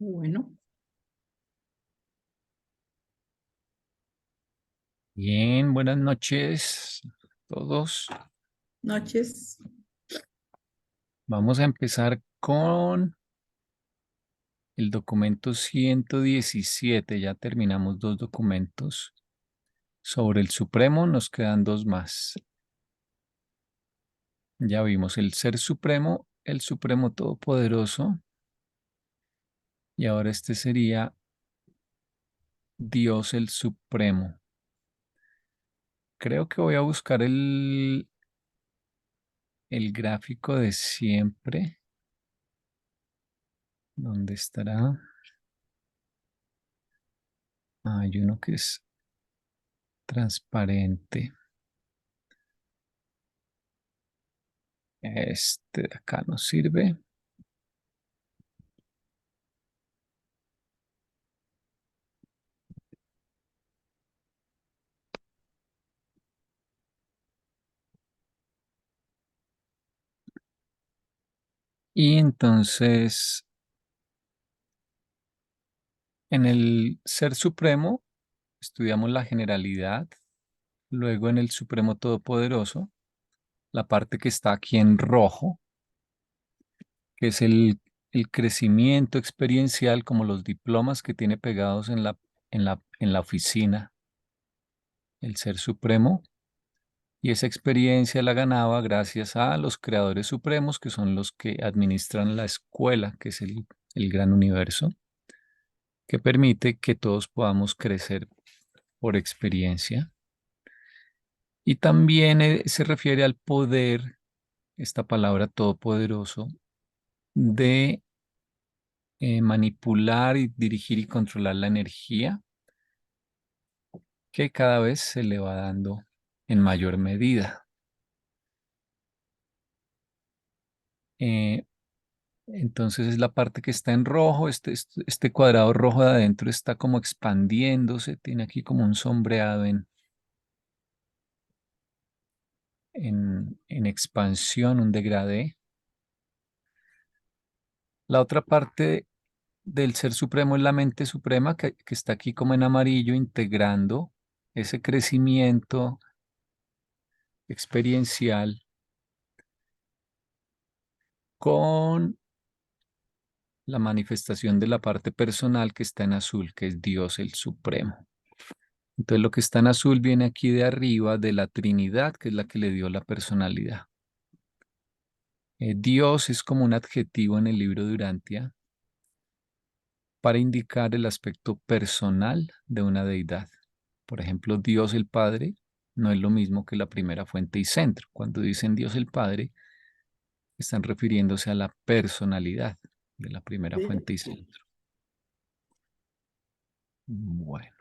Bueno, Bien, buenas noches a todos. noches. Vamos a empezar con el documento 117. Ya terminamos dos documentos. Sobre el Supremo nos quedan dos más. Ya vimos el Ser Supremo, el Supremo Todopoderoso. Y ahora este sería Dios el Supremo. Creo que voy a buscar el gráfico de siempre. ¿Dónde estará? Hay uno que es transparente. Este de acá nos sirve. Y entonces, en el Ser Supremo, estudiamos la generalidad. Luego en el Supremo Todopoderoso, la parte que está aquí en rojo, que es el crecimiento experiencial, como los diplomas que tiene pegados en la oficina, el Ser Supremo. Y esa experiencia la ganaba gracias a los creadores supremos, que son los que administran la escuela, que es el gran universo, que permite que todos podamos crecer por experiencia. Y también se refiere al poder, esta palabra todopoderoso, de manipular y dirigir y controlar la energía, que cada vez se le va dando en mayor medida. Eh, entonces es la parte que está en rojo, este cuadrado rojo de adentro está como expandiéndose, tiene aquí como un sombreado en expansión, un degradé. La otra parte del Ser Supremo es la mente suprema que está aquí como en amarillo, integrando ese crecimiento experiencial con la manifestación de la parte personal que está en azul, que es Dios el Supremo. Entonces lo que está en azul viene aquí de arriba de la Trinidad, que es la que le dio la personalidad. Dios es como un adjetivo en el libro de Urantia para indicar el aspecto personal de una deidad. Por ejemplo, Dios el Padre no es lo mismo que la primera fuente y centro. Cuando dicen Dios el Padre, están refiriéndose a la personalidad de la primera Sí. fuente y centro. Bueno,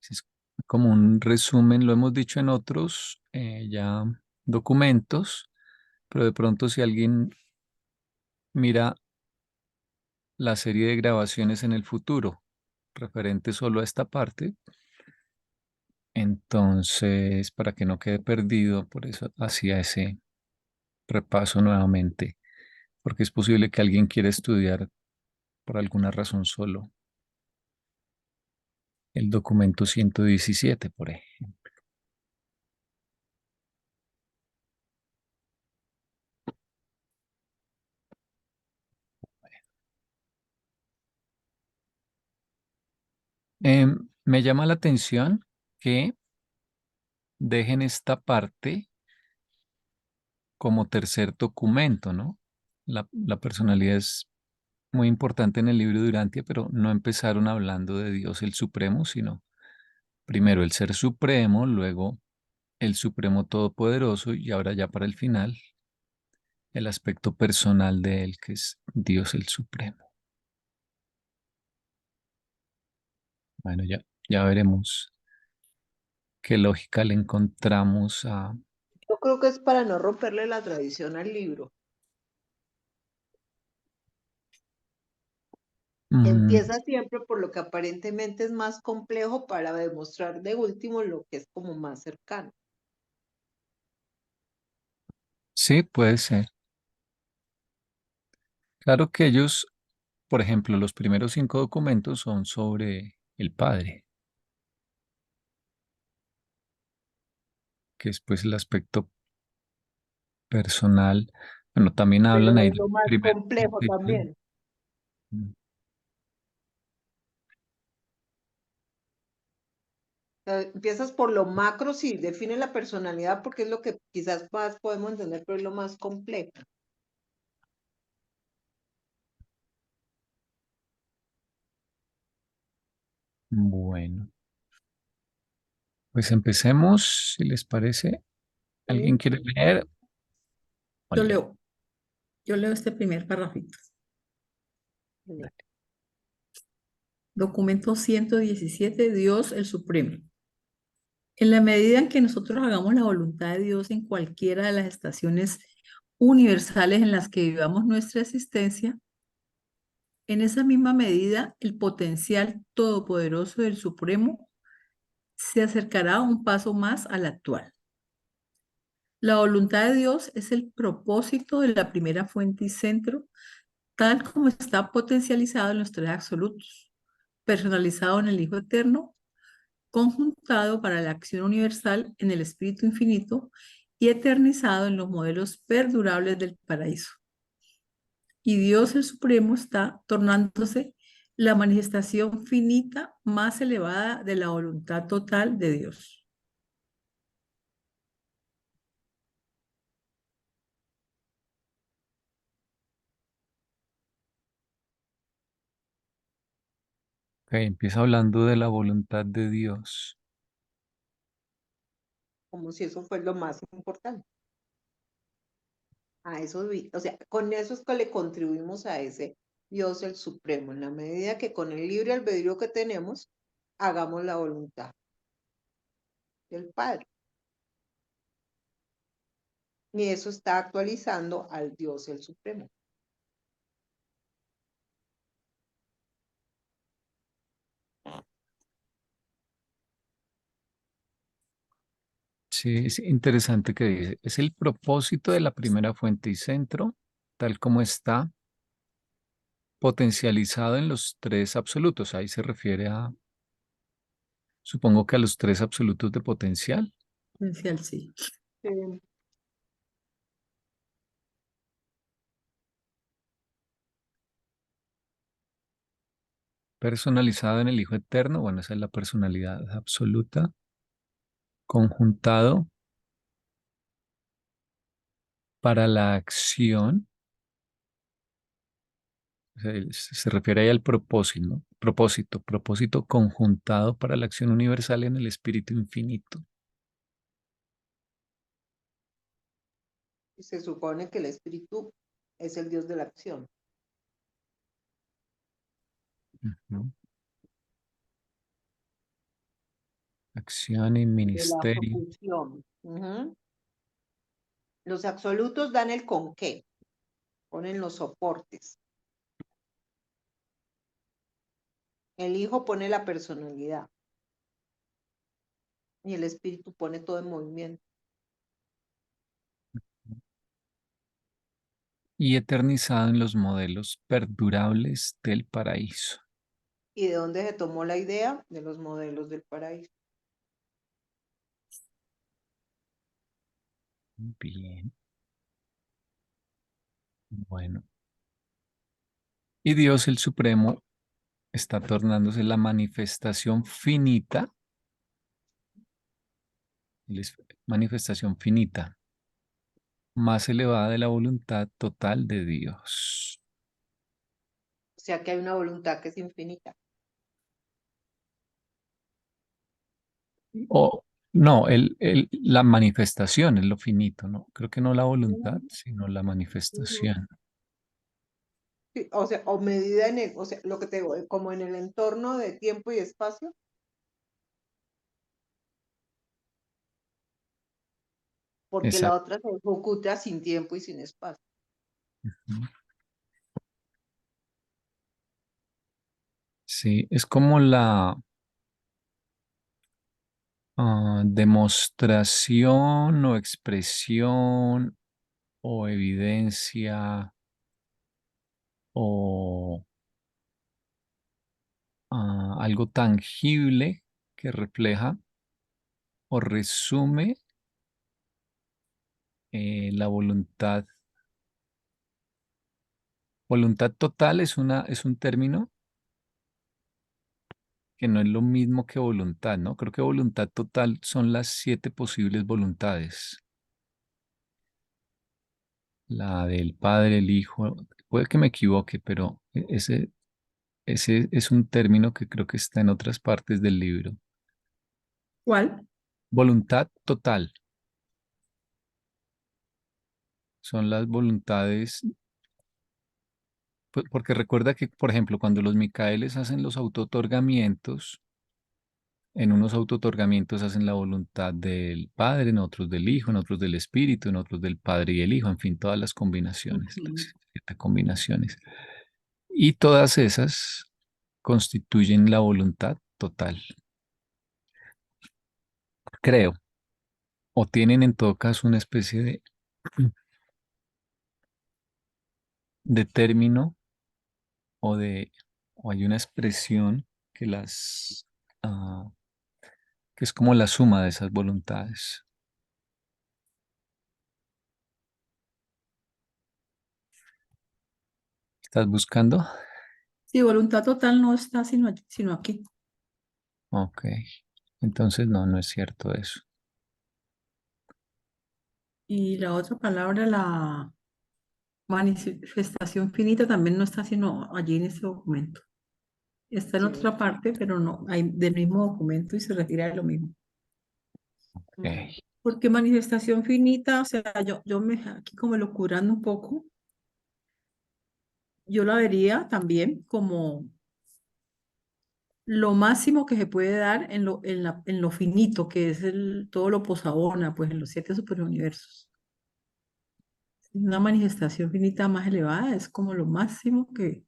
ese es como un resumen, lo hemos dicho en otros ya documentos, pero de pronto si alguien mira la serie de grabaciones en el futuro referente solo a esta parte, entonces para que no quede perdido, por eso hacía ese repaso nuevamente, porque es posible que alguien quiera estudiar por alguna razón solo el documento 117, por ejemplo. Me llama la atención que dejen esta parte como tercer documento, ¿no? La personalidad es muy importante en el libro de Urantia, pero no empezaron hablando de Dios el Supremo, sino primero el Ser Supremo, luego el Supremo Todopoderoso y ahora ya para el final el aspecto personal de él, que es Dios el Supremo. Bueno, ya veremos qué lógica le encontramos a... Yo creo que es para no romperle la tradición al libro. Mm, Empieza siempre por lo que aparentemente es más complejo para demostrar de último lo que es como más cercano. sí, puede ser. Claro que ellos, por ejemplo, los primeros 5 documentos son sobre el Padre, que es pues el aspecto personal. Bueno, también hablan Pero ahí es del lo más primer complejo capítulo. también. Mm, Empiezas por lo macro, sí, define la personalidad porque es lo que quizás más podemos entender, pero es lo más complejo. Bueno, pues empecemos, si les parece. ¿Alguien ¿Sí? quiere leer? O Yo leo. leo, yo leo este primer parrafito. Documento 117, Dios el Supremo. En la medida en que nosotros hagamos la voluntad de Dios en cualquiera de las estaciones universales en las que vivamos nuestra existencia, en esa misma medida el potencial todopoderoso del Supremo se acercará un paso más al actual. La voluntad de Dios es el propósito de la primera fuente y centro, tal como está potencializado en los tres absolutos, personalizado en el Hijo Eterno, conjuntado para la acción universal en el Espíritu Infinito y eternizado en los modelos perdurables del paraíso. Y Dios el Supremo está tornándose la manifestación finita más elevada de la voluntad total de Dios. Ok, empieza hablando de la voluntad de Dios. Como si eso fuera lo más importante. A eso, o sea, con eso es que le contribuimos a ese Dios el Supremo, en la medida que con el libre albedrío que tenemos, hagamos la voluntad del Padre. Y eso está actualizando al Dios el Supremo. Sí, es interesante que dice, es el propósito de la primera fuente y centro, tal como está potencializado en los tres absolutos. Ahí se refiere a, supongo que a los tres absolutos de potencial, Potencial, sí. personalizado en el Hijo Eterno, bueno, esa es la personalidad absoluta, conjuntado para la acción, o sea, se refiere ahí al propósito, ¿no? Propósito conjuntado para la acción universal en el Espíritu Infinito. Y se supone que el Espíritu es el Dios de la acción, Ujú. Acción y de la ministerio. profusión. Ujú. Los absolutos dan el con qué, ponen los soportes. El Hijo pone la personalidad y el Espíritu pone todo en movimiento. Y eternizado en los modelos perdurables del paraíso. ¿Y de dónde se tomó la idea? De los modelos del paraíso. Bien, bueno. Y Dios el Supremo está tornándose la manifestación finita, manifestación finita, más elevada de la voluntad total de Dios. O sea que hay una voluntad que es infinita. O no, la manifestación es lo finito, ¿no? Creo que no la voluntad, sino la Ujú. manifestación. Sí, o sea, o medida en el, o sea, lo que te digo, como en el entorno de tiempo y espacio, porque la Exacto. otra se ejecuta sin tiempo y sin espacio. Ujú. Sí, es como la demostración o expresión o evidencia o algo tangible que refleja o resume la voluntad. Voluntad total es un término que no es lo mismo que voluntad, ¿no? Creo que voluntad total son las 7 posibles voluntades. La del Padre, el Hijo, puede que me equivoque, pero ese es un término que creo que está en otras partes del libro. ¿Cuál? Voluntad total son las voluntades, porque recuerda que, por ejemplo, cuando los Micaeles hacen los autootorgamientos, en unos autootorgamientos hacen la voluntad del Padre, en otros del Hijo, en otros del Espíritu, en otros del Padre y el Hijo, en fin, todas las combinaciones, Ujú. las 7 combinaciones. Y todas esas constituyen la voluntad total, creo, o tienen en todo caso una especie de término o de, o hay una expresión que ah, que es como la suma de esas voluntades. ¿Estás buscando? Sí, voluntad total no está sino aquí. Ok. Entonces no, no es cierto eso. Y la otra palabra, la manifestación finita, también no está sino allí en ese documento. Está en Sí. otra parte, pero no, hay del mismo documento y se refiere a lo mismo. Ujú. Ok. Porque manifestación finita, o sea, yo me aquí como locurando un poco, yo la vería también como lo máximo que se puede dar en lo finito, que es todo lo posabona, pues en los 7 superuniversos. Una manifestación finita más elevada es como lo máximo que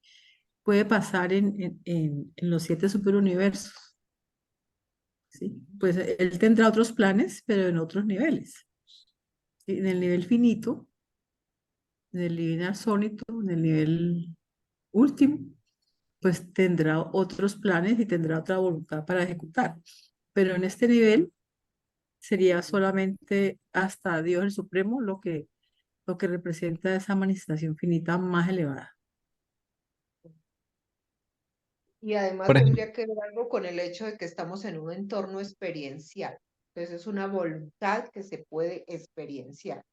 puede pasar en los 7 superuniversos, ¿sí? Pues él tendrá otros planes, pero en otros niveles, ¿sí? En el nivel finito, en el nivel arsónico, en el nivel último, pues tendrá otros planes y tendrá otra voluntad para ejecutar. Pero en este nivel sería solamente hasta Dios el Supremo lo que representa esa manifestación finita más elevada. Y además Por ejemplo, tendría que ver algo con el hecho de que estamos en un entorno experiencial. Entonces es una voluntad que se puede experienciar.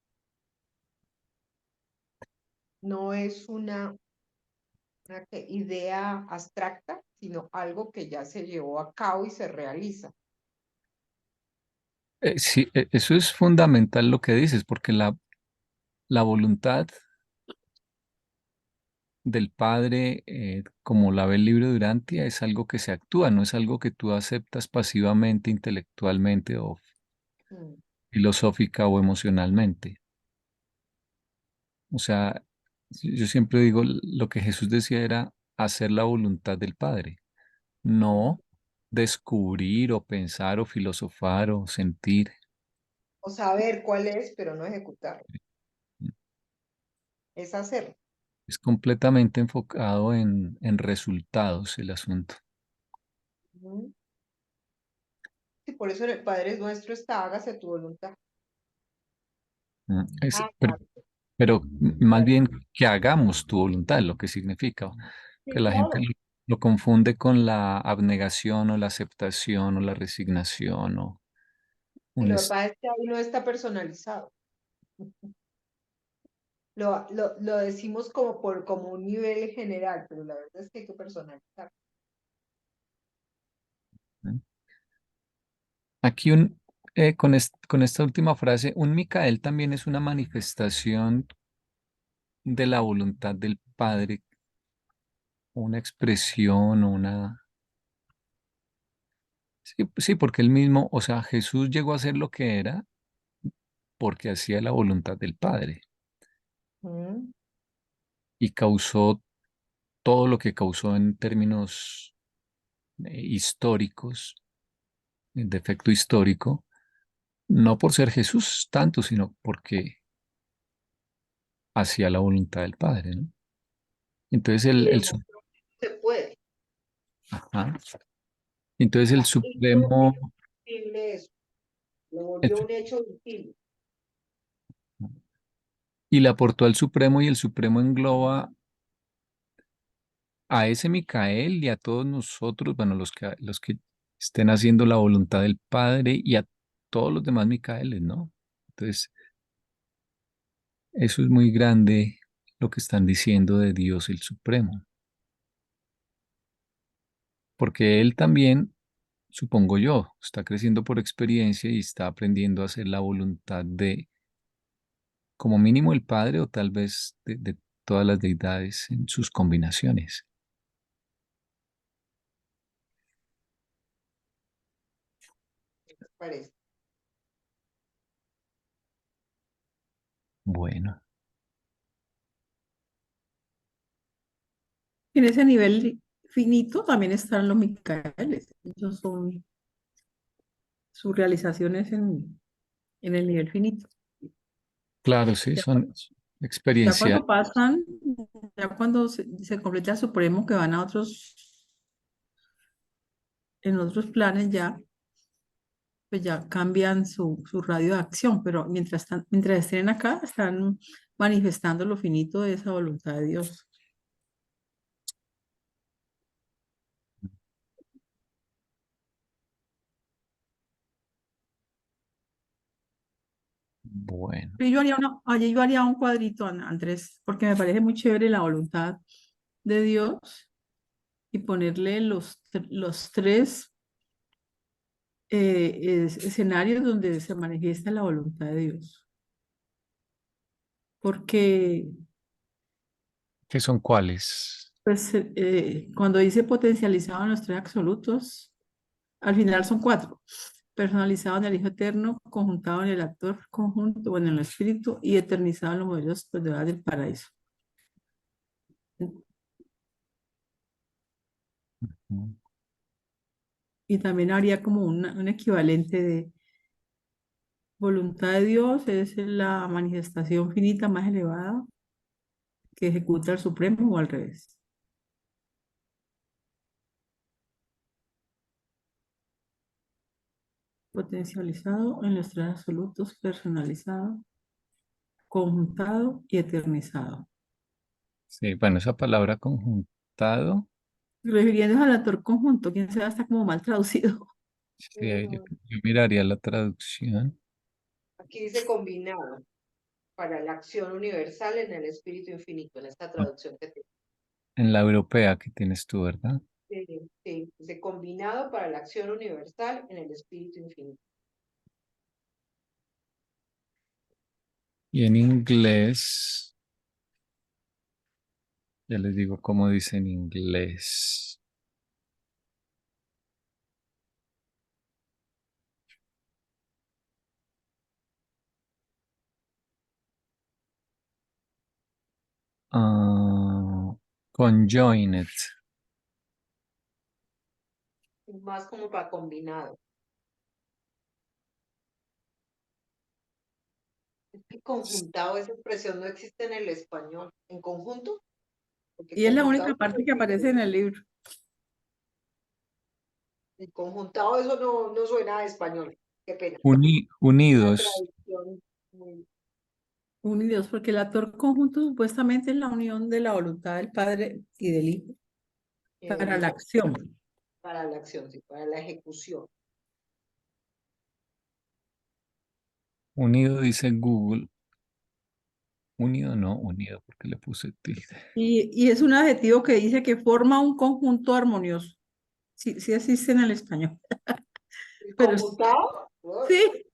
No es idea abstracta, sino algo que ya se llevó a cabo y se realiza. sí, eso es fundamental lo que dices, porque la voluntad del Padre, como la ve el libro de Urantia, es algo que se actúa, no es algo que tú aceptas pasivamente, intelectualmente o Mm. filosófica o emocionalmente. O sea, yo siempre digo, lo que Jesús decía era hacer la voluntad del Padre, Mm. no descubrir o pensar o filosofar o sentir. O saber cuál es, pero no ejecutarlo. Es hacerlo. Es completamente enfocado en resultados el asunto. Ujú. Sí, por eso en el Padre Nuestro está, hágase tu voluntad. Ah, claro, Pero más claro. bien que hagamos tu voluntad, lo que significa, que Sí, la gente todo. lo confunde con la abnegación o la aceptación o la resignación o Y un lo que pasa es que ahí no está personalizado. Lo decimos como un nivel general, pero la verdad es que hay que personalizar. aquí con esta última frase, un Micael también es una manifestación de la voluntad del Padre, una expresión, una... Sí, sí, porque él mismo, o sea, Jesús llegó a ser lo que era porque hacía la voluntad del Padre Mm. y causó todo lo que causó en términos históricos, de efecto histórico, no por ser Jesús tanto, sino porque hacía la voluntad del Padre, ¿no? Entonces y el demostró que se puede. ajá. Entonces O el sea, hizo Supremo, visible eso, lo el volvió su- un hecho visible. y le aportó al Supremo, y el Supremo engloba a ese Micael y a todos nosotros, bueno, los que estén haciendo la voluntad del Padre y a todos los demás Micaeles, ¿no? Entonces, eso es muy grande lo que están diciendo de Dios el Supremo, porque Él también, supongo yo, está creciendo por experiencia y está aprendiendo a hacer la voluntad de, como mínimo, el Padre o tal vez de todas las deidades en sus combinaciones. Parece. Bueno, En ese nivel finito también están los Micaeles. Ellos son sus realizaciones en el nivel finito. claro, sí, Ya, son ya experiencias. cuando pasan, ya cuando se completa el Supremo, que van a en otros planes ya, pues ya cambian su radio de acción, pero mientras estén acá, están manifestando lo finito de esa voluntad de Dios. Bueno, Y yo haría un cuadrito, Andrés, porque me parece muy chévere la voluntad de Dios y ponerle los tres escenarios donde se manifiesta la voluntad de Dios. Porque ¿qué son cuáles? pues, cuando dice potencializado en los tres absolutos, al final son cuatro. Personalizado en el Hijo Eterno, conjuntado en el actor conjunto, bueno, en el Espíritu y eternizado en los modelos pues, del paraíso. Mm. Y también habría como un equivalente de voluntad de Dios, es la manifestación finita más elevada que ejecuta el Supremo o al revés. Potencializado en los tres absolutos, personalizado, conjuntado y eternizado. Sí, bueno, esa palabra conjuntado, Refiriéndose al actor conjunto, quién sabe, está como mal traducido. sí, Ujú. yo miraría la traducción Aquí dice combinado para la acción universal en el espíritu infinito, en esta traducción que tengo. en la europea que tienes tú, ¿verdad? Sí, sí, dice combinado para la acción universal en el espíritu infinito. Y en inglés, ya les digo cómo dice en inglés. Ah, conjoined. Más como para combinado. Es que conjuntado, esa expresión no existe en el español. ¿En conjunto? Porque Y es la conjuntado única sí parte que aparece existe. en el libro. Y conjuntado eso no suena a español. Qué pena. Una Unidos. traducción muy Unidos, porque el actor conjunto supuestamente es la unión de la voluntad del Padre y del Hijo para la hijo acción. para la acción, sí, para la ejecución. Unido dice Google. Unido no, unido, porque le puse tilde. Y es un adjetivo que dice que forma un conjunto armonioso. Sí, sí existe en el español. ¿Y Pero conjuntado? sí.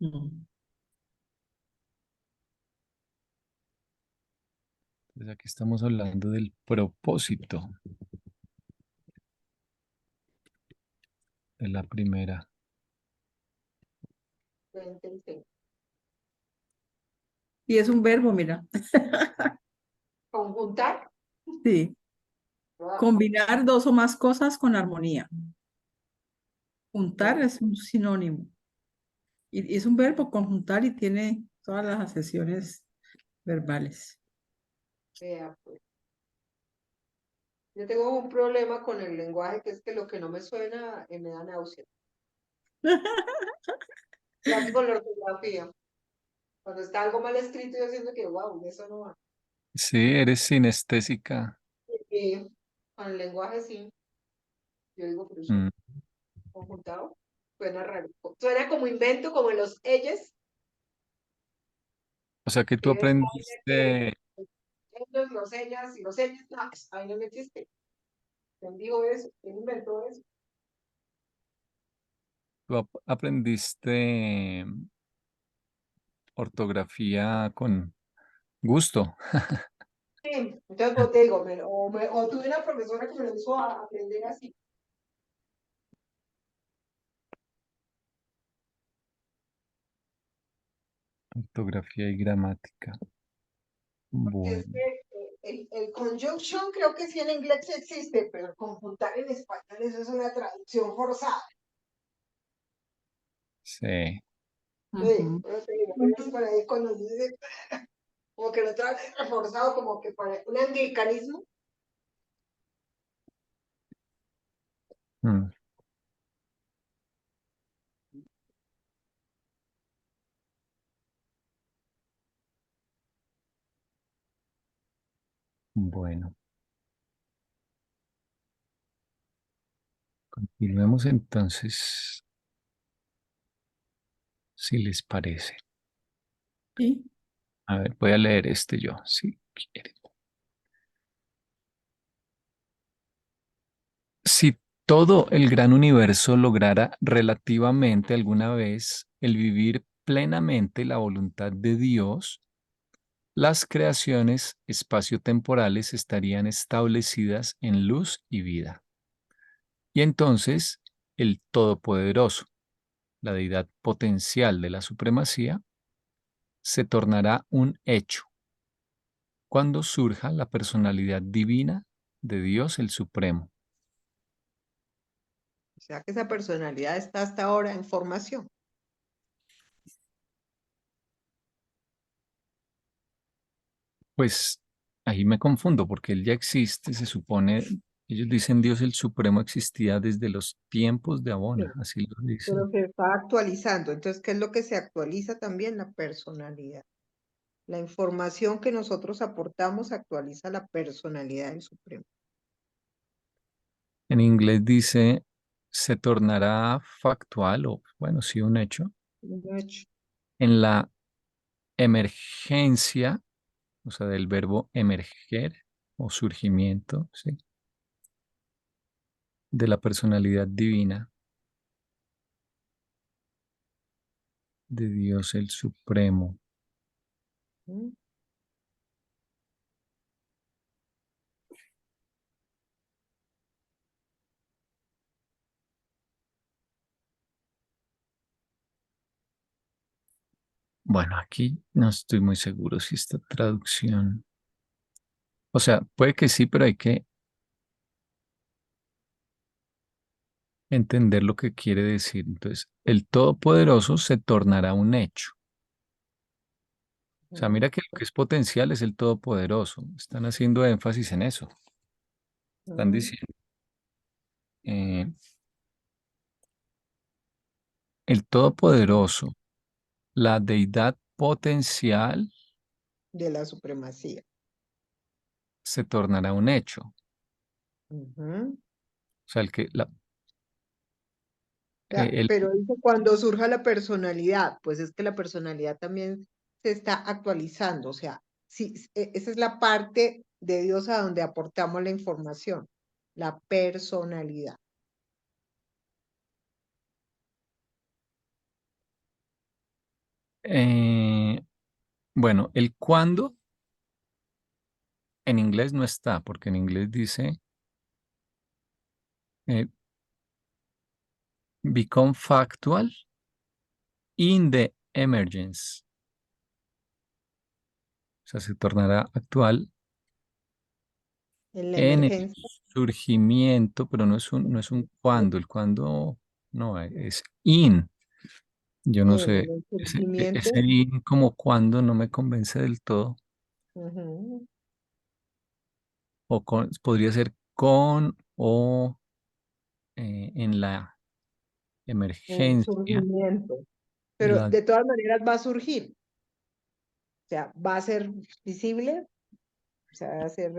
Mm. Entonces aquí estamos hablando del propósito de la primera. Lo intenté. Y es un verbo, mira. Conjuntar. Sí. Ah, Combinar dos o más cosas con armonía. Juntar no, es un sinónimo. Y es un verbo conjuntar y tiene todas las asesiones verbales. Vea, pues. Yo tengo un problema con el lenguaje, que es que lo que no me suena me da náusea. Ya que con la ortografía. Cuando está algo mal escrito, yo siento que, wow, eso no va. Sí, eres sinestésica. Y con el lenguaje sí, yo digo, pero eso Mm, conjuntado suena raro. Suena como invento, como en los ellos, O sea que tú que es aprendiste, ellos, los ellas y los ellos. No, ahí no me existe. ¿Quién dijo eso? ¿Quién inventó eso? aprendiste ortografía con gusto. Sí, entonces pues, te digo, o tuve una profesora que me lo hizo aprender así. Ortografía y gramática. Porque es Bueno, que el conjunction creo que sí en inglés sí existe, pero el conjuntar en español eso es una traducción forzada. sí. Sí, Ujú. pero te digo, es por ahí cuando dice, como que lo trae reforzado, como que para un anglicanismo. Mm, bueno, continuemos entonces, si les parece. Sí, A ver, voy a leer este yo, si quieren. Si todo el gran universo lograra relativamente alguna vez el vivir plenamente la voluntad de Dios, las creaciones espaciotemporales estarían establecidas en luz y vida. Y entonces el Todopoderoso, la deidad potencial de la supremacía, se tornará un hecho cuando surja la personalidad divina de Dios el Supremo. O sea que esa personalidad está hasta ahora en formación. Pues ahí me confundo porque él ya existe, se supone, ellos dicen Dios el Supremo existía desde los tiempos de Abona, Sí, así lo pero dicen. se está actualizando. Entonces, ¿qué es lo que se actualiza también? La personalidad. La información que nosotros aportamos actualiza la personalidad del Supremo. En inglés dice se tornará factual o, bueno, sí, un hecho Un hecho. en la emergencia, o sea, del verbo emerger o surgimiento, ¿sí? De la personalidad divina de Dios el Supremo. ¿Mm? Bueno, aquí no estoy muy seguro si esta traducción, o sea, puede que sí, pero hay que entender lo que quiere decir. Entonces, el Todopoderoso se tornará un hecho. O sea, ¿Mm? mira que lo que es potencial es el Todopoderoso. Están haciendo énfasis en eso. Están ¿Mm? diciendo, eh, el Todopoderoso, la deidad potencial, De la supremacía. se tornará un hecho. O Ujú. sea, el que, Ya, el, pero dice cuando surja la personalidad, pues es que la personalidad también se está actualizando, o sea, sí, esa es la parte de Dios a donde aportamos la información, la personalidad. eh, bueno, el cuándo en inglés no está, porque en inglés dice eh, become factual in the emergence. O sea, se tornará actual En la en el emergencia, surgimiento, pero no es un cuándo. El cuándo no es in. Yo no sé, en el ese sentimiento. in como cuando no me convence del todo, Ujú. o podría ser con o en la En emergencia. surgimiento. Pero La, de todas maneras va a surgir, o sea, va a ser visible, o sea, va a ser...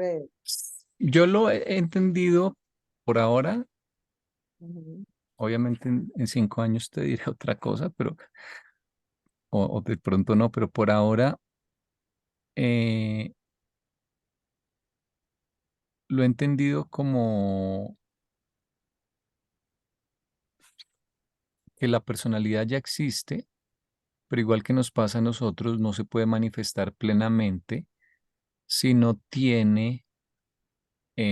yo lo he entendido por ahora, ujú. obviamente en 5 años te diré otra cosa, pero, o de pronto no, pero por ahora eh, lo he entendido como que la personalidad ya existe, pero igual que nos pasa a nosotros, no se puede manifestar plenamente si no tiene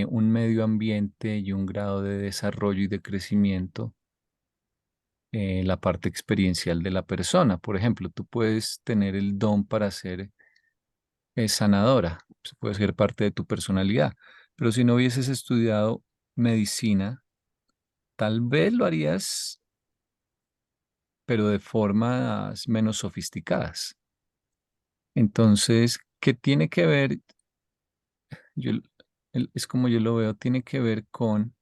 un medio ambiente y un grado de desarrollo y de crecimiento, la parte experiencial de la persona. Por ejemplo, tú puedes tener el don para ser sanadora, pues, puede ser parte de tu personalidad, pero si no hubieses estudiado medicina, tal vez lo harías, pero de formas menos sofisticadas. Entonces, ¿qué tiene que ver? Yo, es como yo lo veo, tiene que ver con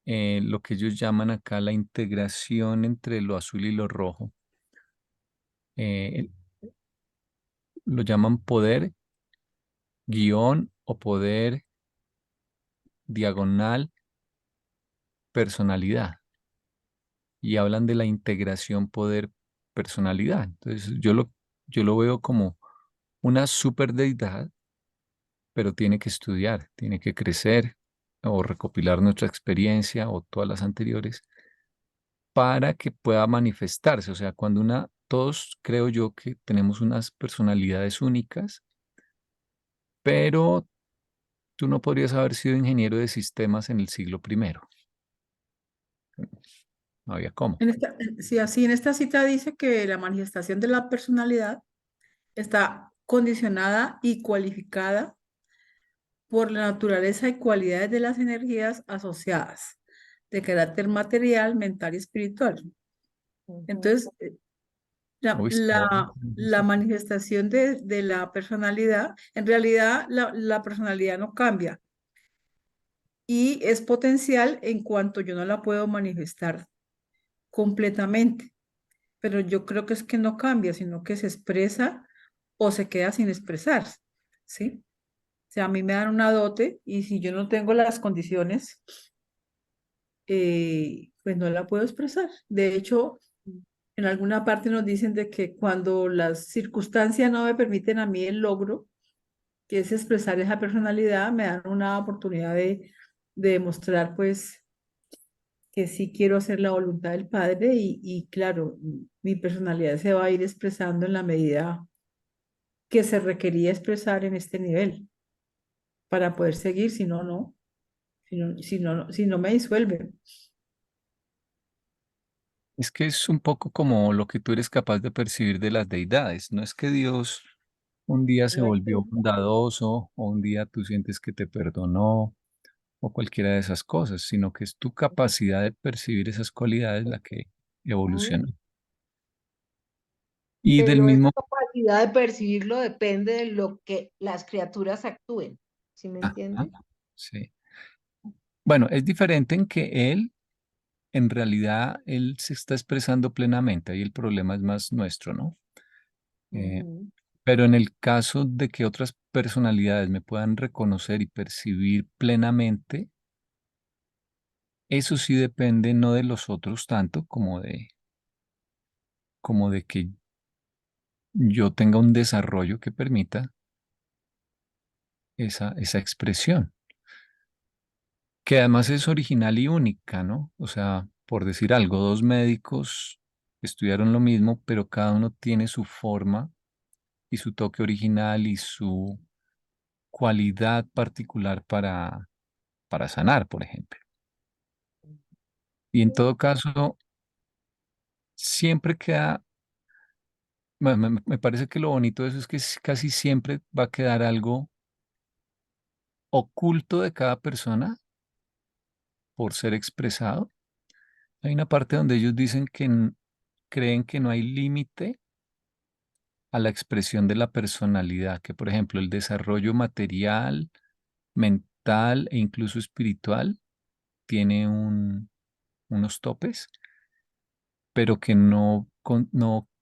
lo que ellos llaman acá la integración entre lo azul y lo rojo. Eh, lo llaman poder, guión o poder, diagonal, personalidad. Y hablan de la integración poder-personalidad. Entonces, yo lo veo como una super deidad, pero tiene que estudiar, tiene que crecer o recopilar nuestra experiencia o todas las anteriores para que pueda manifestarse. O sea, todos creo yo que tenemos unas personalidades únicas, pero tú no podrías haber sido ingeniero de sistemas en el siglo primero. No había cómo. Sí, así en esta cita dice que la manifestación de la personalidad está condicionada y cualificada por la naturaleza y cualidades de las energías asociadas, de carácter material, mental y espiritual. Ujú. Entonces, la, Uy, está bueno. la, la manifestación de la personalidad, en realidad la personalidad no cambia y es potencial en cuanto yo no la puedo manifestar completamente, pero yo creo que es que no cambia, sino que se expresa o se queda sin expresarse, ¿sí? O sea, a mí me dan una dote y si yo no tengo las condiciones, pues no la puedo expresar. De hecho, en alguna parte nos dicen de que cuando las circunstancias no me permiten a mí el logro, que es expresar esa personalidad, me dan una oportunidad de demostrar pues que sí quiero hacer la voluntad del Padre y claro, mi personalidad se va a ir expresando en la medida que se requería expresar en este nivel para poder seguir, si no, no, si no me disuelve. Es que es un poco como lo que tú eres capaz de percibir de las deidades. No es que Dios un día se No hay volvió bondadoso o un día tú sientes que te perdonó o cualquiera de esas cosas, sino que es tu capacidad de percibir esas cualidades la que Ujú. evoluciona. Y del Pero esa mismo, capacidad de percibirlo depende de lo que las criaturas actúen, ¿sí me ajá, entiende? sí. Bueno, es diferente en que en realidad, él se está expresando plenamente. Ahí el problema es más nuestro, ¿no? Eh, Ujú. pero en el caso de que otras personalidades me puedan reconocer y percibir plenamente, eso sí depende no de los otros tanto como de que yo tenga un desarrollo que permita esa expresión, que además es original y única, ¿no? O sea, por decir algo, dos médicos estudiaron lo mismo, pero cada uno tiene su forma y su toque original y su cualidad particular para sanar, por ejemplo. Y en todo caso, siempre queda, me parece que lo bonito de eso es que casi siempre va a quedar algo oculto de cada persona por ser expresado. Hay una parte donde ellos dicen que creen que no hay límite a la expresión de la personalidad, que por ejemplo el desarrollo material, mental e incluso espiritual tiene unos topes, pero que no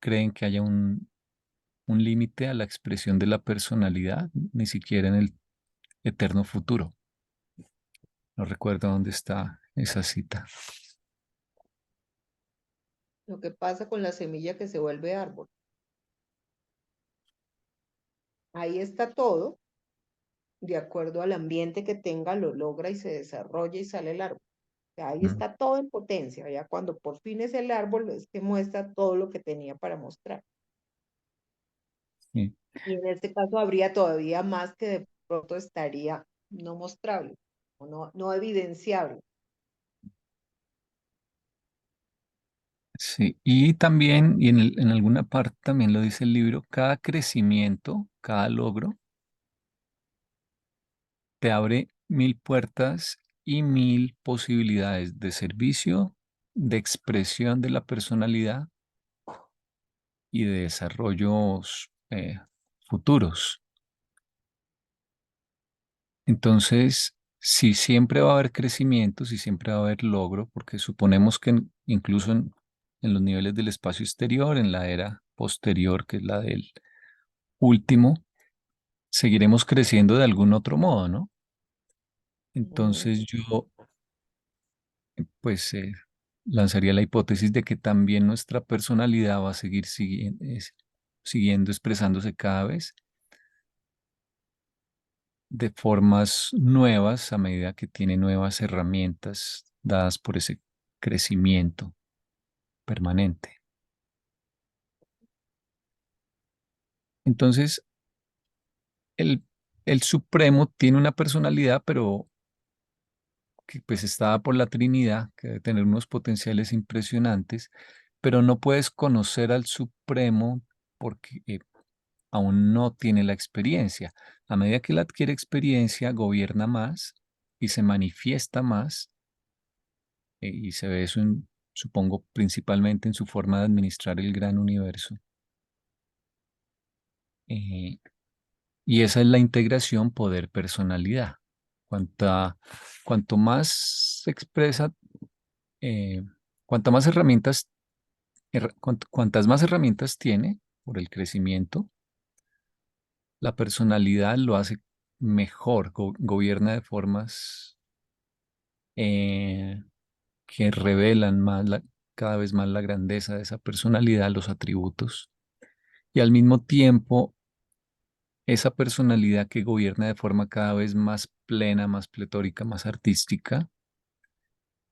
creen que haya un límite a la expresión de la personalidad, ni siquiera en el eterno futuro. No recuerdo dónde está esa cita. Lo que pasa con la semilla que se vuelve árbol. Ahí está todo, de acuerdo al ambiente que tenga, lo logra y se desarrolla y sale el árbol. O sea, ahí Mm, está todo en potencia. Ya cuando por fin es el árbol, es que muestra todo lo que tenía para mostrar. sí. Y en este caso habría todavía más que de pronto estaría no mostrable, o no evidenciable. Sí, y también, en alguna parte también lo dice el libro, cada crecimiento, cada logro, te abre 1000 puertas y 1000 posibilidades de servicio, de expresión de la personalidad y de desarrollos futuros. Entonces, si siempre va a haber crecimiento, si siempre va a haber logro, porque suponemos que incluso en los niveles del espacio exterior, en la era posterior, que es la del último, seguiremos creciendo de algún otro modo, ¿no? Mm, Entonces yo, pues, lanzaría la hipótesis de que también nuestra personalidad va a seguir siguiendo expresándose cada vez de formas nuevas a medida que tiene nuevas herramientas dadas por ese crecimiento permanente. Entonces, el, el Supremo tiene una personalidad, pero que pues está dada por la Trinidad, que debe tener unos potenciales impresionantes, pero no puedes conocer al Supremo porque aún no tiene la experiencia. A medida que él adquiere experiencia, gobierna más y se manifiesta más, y se ve eso, supongo, principalmente en su forma de administrar el gran universo. Eh, y esa es la integración poder-personalidad. Cuanta, cuanto más se expresa, eh, cuanta más herramientas, cuantas más herramientas tiene por el crecimiento, la personalidad lo hace mejor, gobierna de formas eh, que revelan cada vez más la grandeza de esa personalidad, los atributos, y al mismo tiempo esa personalidad que gobierna de forma cada vez más plena, más pletórica, más artística,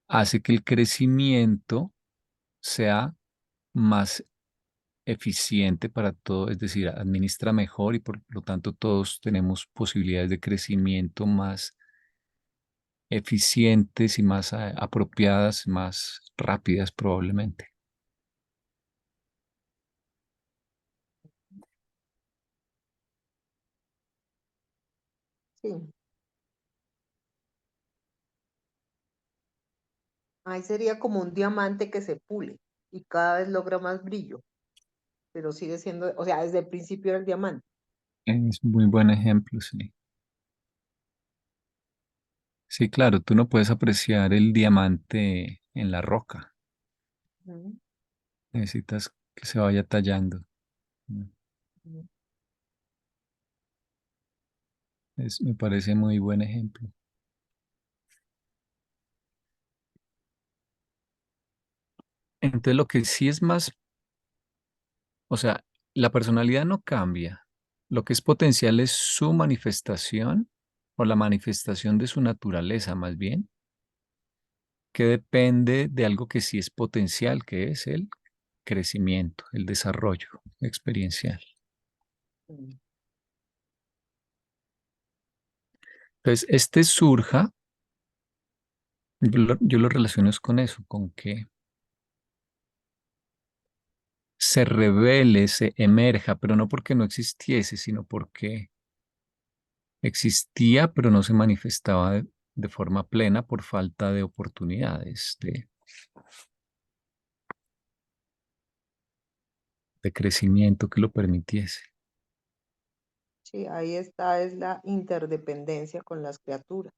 hace que el crecimiento sea más eficiente para todo, es decir, administra mejor y por lo tanto todos tenemos posibilidades de crecimiento más eficientes y más apropiadas, más rápidas probablemente. sí. Ahí sería como un diamante que se pule y cada vez logra más brillo, pero sigue siendo, o sea, desde el principio era el diamante. Es muy buen ejemplo, sí. Sí, claro, tú no puedes apreciar el diamante en la roca. Ujú, Necesitas que se vaya tallando. Mm. ujú. Me parece muy buen ejemplo. Entonces, lo que sí es más, o sea, la personalidad no cambia. Lo que es potencial es su manifestación o la manifestación de su naturaleza, más bien, que depende de algo que sí es potencial, que es el crecimiento, el desarrollo experiencial. Mm, Entonces, este surja, yo lo relaciono es con eso, con que se revele, se emerja, pero no porque no existiese, sino porque existía, pero no se manifestaba de forma plena por falta de oportunidades. de crecimiento que lo permitiese. Sí, ahí está, es la interdependencia con las criaturas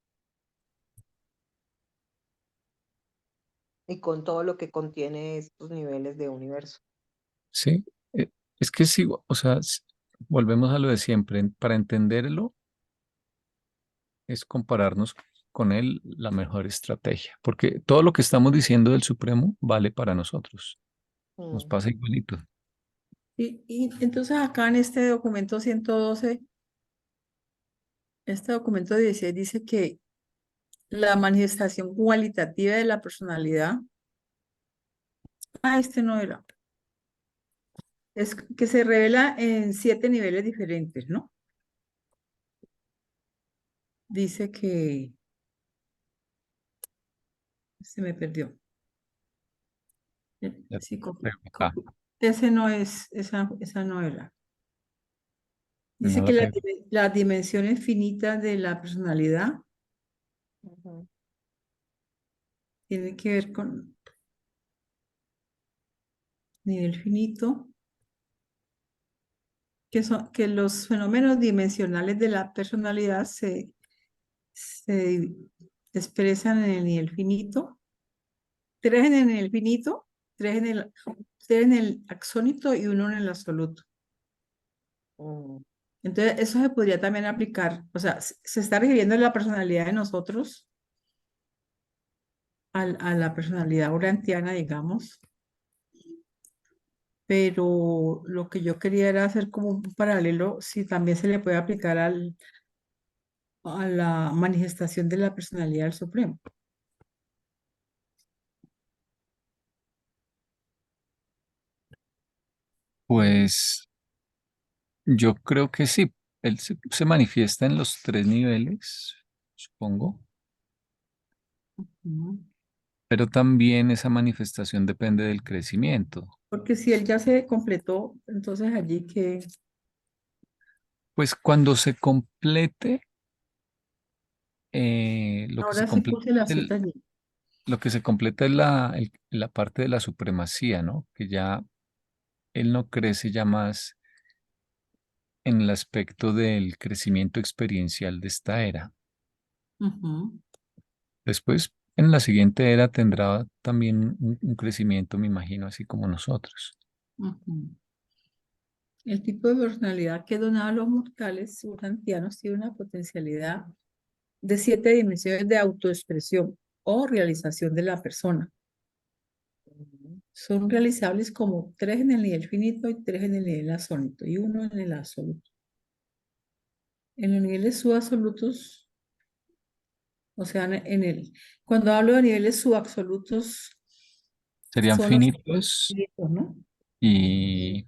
y con todo lo que contiene estos niveles de universo. Sí, es que sí, o sea, volvemos a lo de siempre. Para entenderlo es compararnos con él la mejor estrategia, porque todo lo que estamos diciendo del Supremo vale para nosotros. Nos Mm, pasa igualito. Y entonces acá en este documento 112, este documento 16 dice que la manifestación cualitativa de la personalidad, este no era, es que se revela en 7 niveles diferentes, ¿no? Dice que se me perdió. Ya Sí, creo que acá, ese no es, esa no era. no Dice que la tengo. las dimensiones finitas de la personalidad ujú, tienen que ver con nivel finito, que los fenómenos dimensionales de la personalidad se expresan en el nivel finito, 3 en el nivel finito, 3 en el axónito y 1 en el absoluto. mm. Entonces, eso se podría también aplicar, o sea, se está refiriendo a la personalidad de nosotros, a la personalidad urantiana, digamos, pero lo que yo quería era hacer como un paralelo, si también se le puede aplicar a la manifestación de la personalidad del Supremo. Pues yo creo que sí. Él se manifiesta en los 3 niveles, supongo, ¿No? pero también esa manifestación depende del crecimiento. Porque si él ya se completó, entonces allí que Pues cuando se complete, lo que se ahora sí completa puse la cita allí. lo que se completa es la parte de la supremacía, ¿no? Que ya él no crece ya más en el aspecto del crecimiento experiencial de esta era. Ujú, Después, en la siguiente era tendrá también un crecimiento, me imagino, así como nosotros. ujú. El tipo de personalidad que donaba a los mortales urantianos tiene una potencialidad de 7 dimensiones de autoexpresión o realización de la persona. Son realizables como 3 en el nivel finito y 3 en el nivel absoluto y 1 en el absoluto. En los niveles subabsolutos, o sea, cuando hablo de niveles subabsolutos, Serían son los finitos finitos, ¿no? y,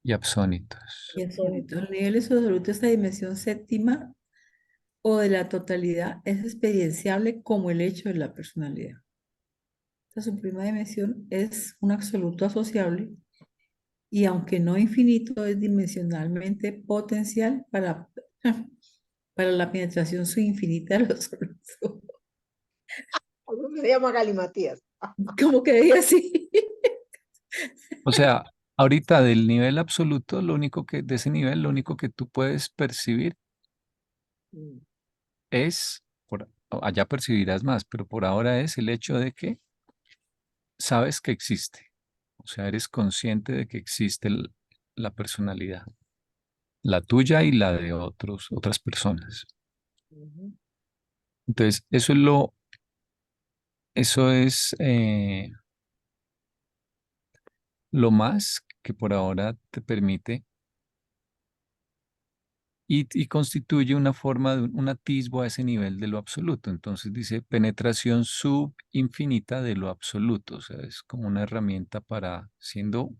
y absónitos. Y absolutos. Los niveles subabsolutos, esta dimensión séptima o de la totalidad es experienciable como el hecho de la personalidad. Esta suprema dimensión es un absoluto asociable y aunque no infinito, es dimensionalmente potencial para la penetración subinfinita de los absolutos. Eso se llama galimatías. Como que dije así. O sea, ahorita del nivel absoluto, de ese nivel, lo único que tú puedes percibir Mm, allá percibirás más, pero por ahora es el hecho de que sabes que existe. O sea, eres consciente de que existe la personalidad, la tuya y la de otras personas. ujú. Entonces, eso es lo más que por ahora te permite y constituye una forma de un atisbo a ese nivel de lo absoluto. Entonces dice penetración subinfinita de lo absoluto. O sea, es como una herramienta para siendo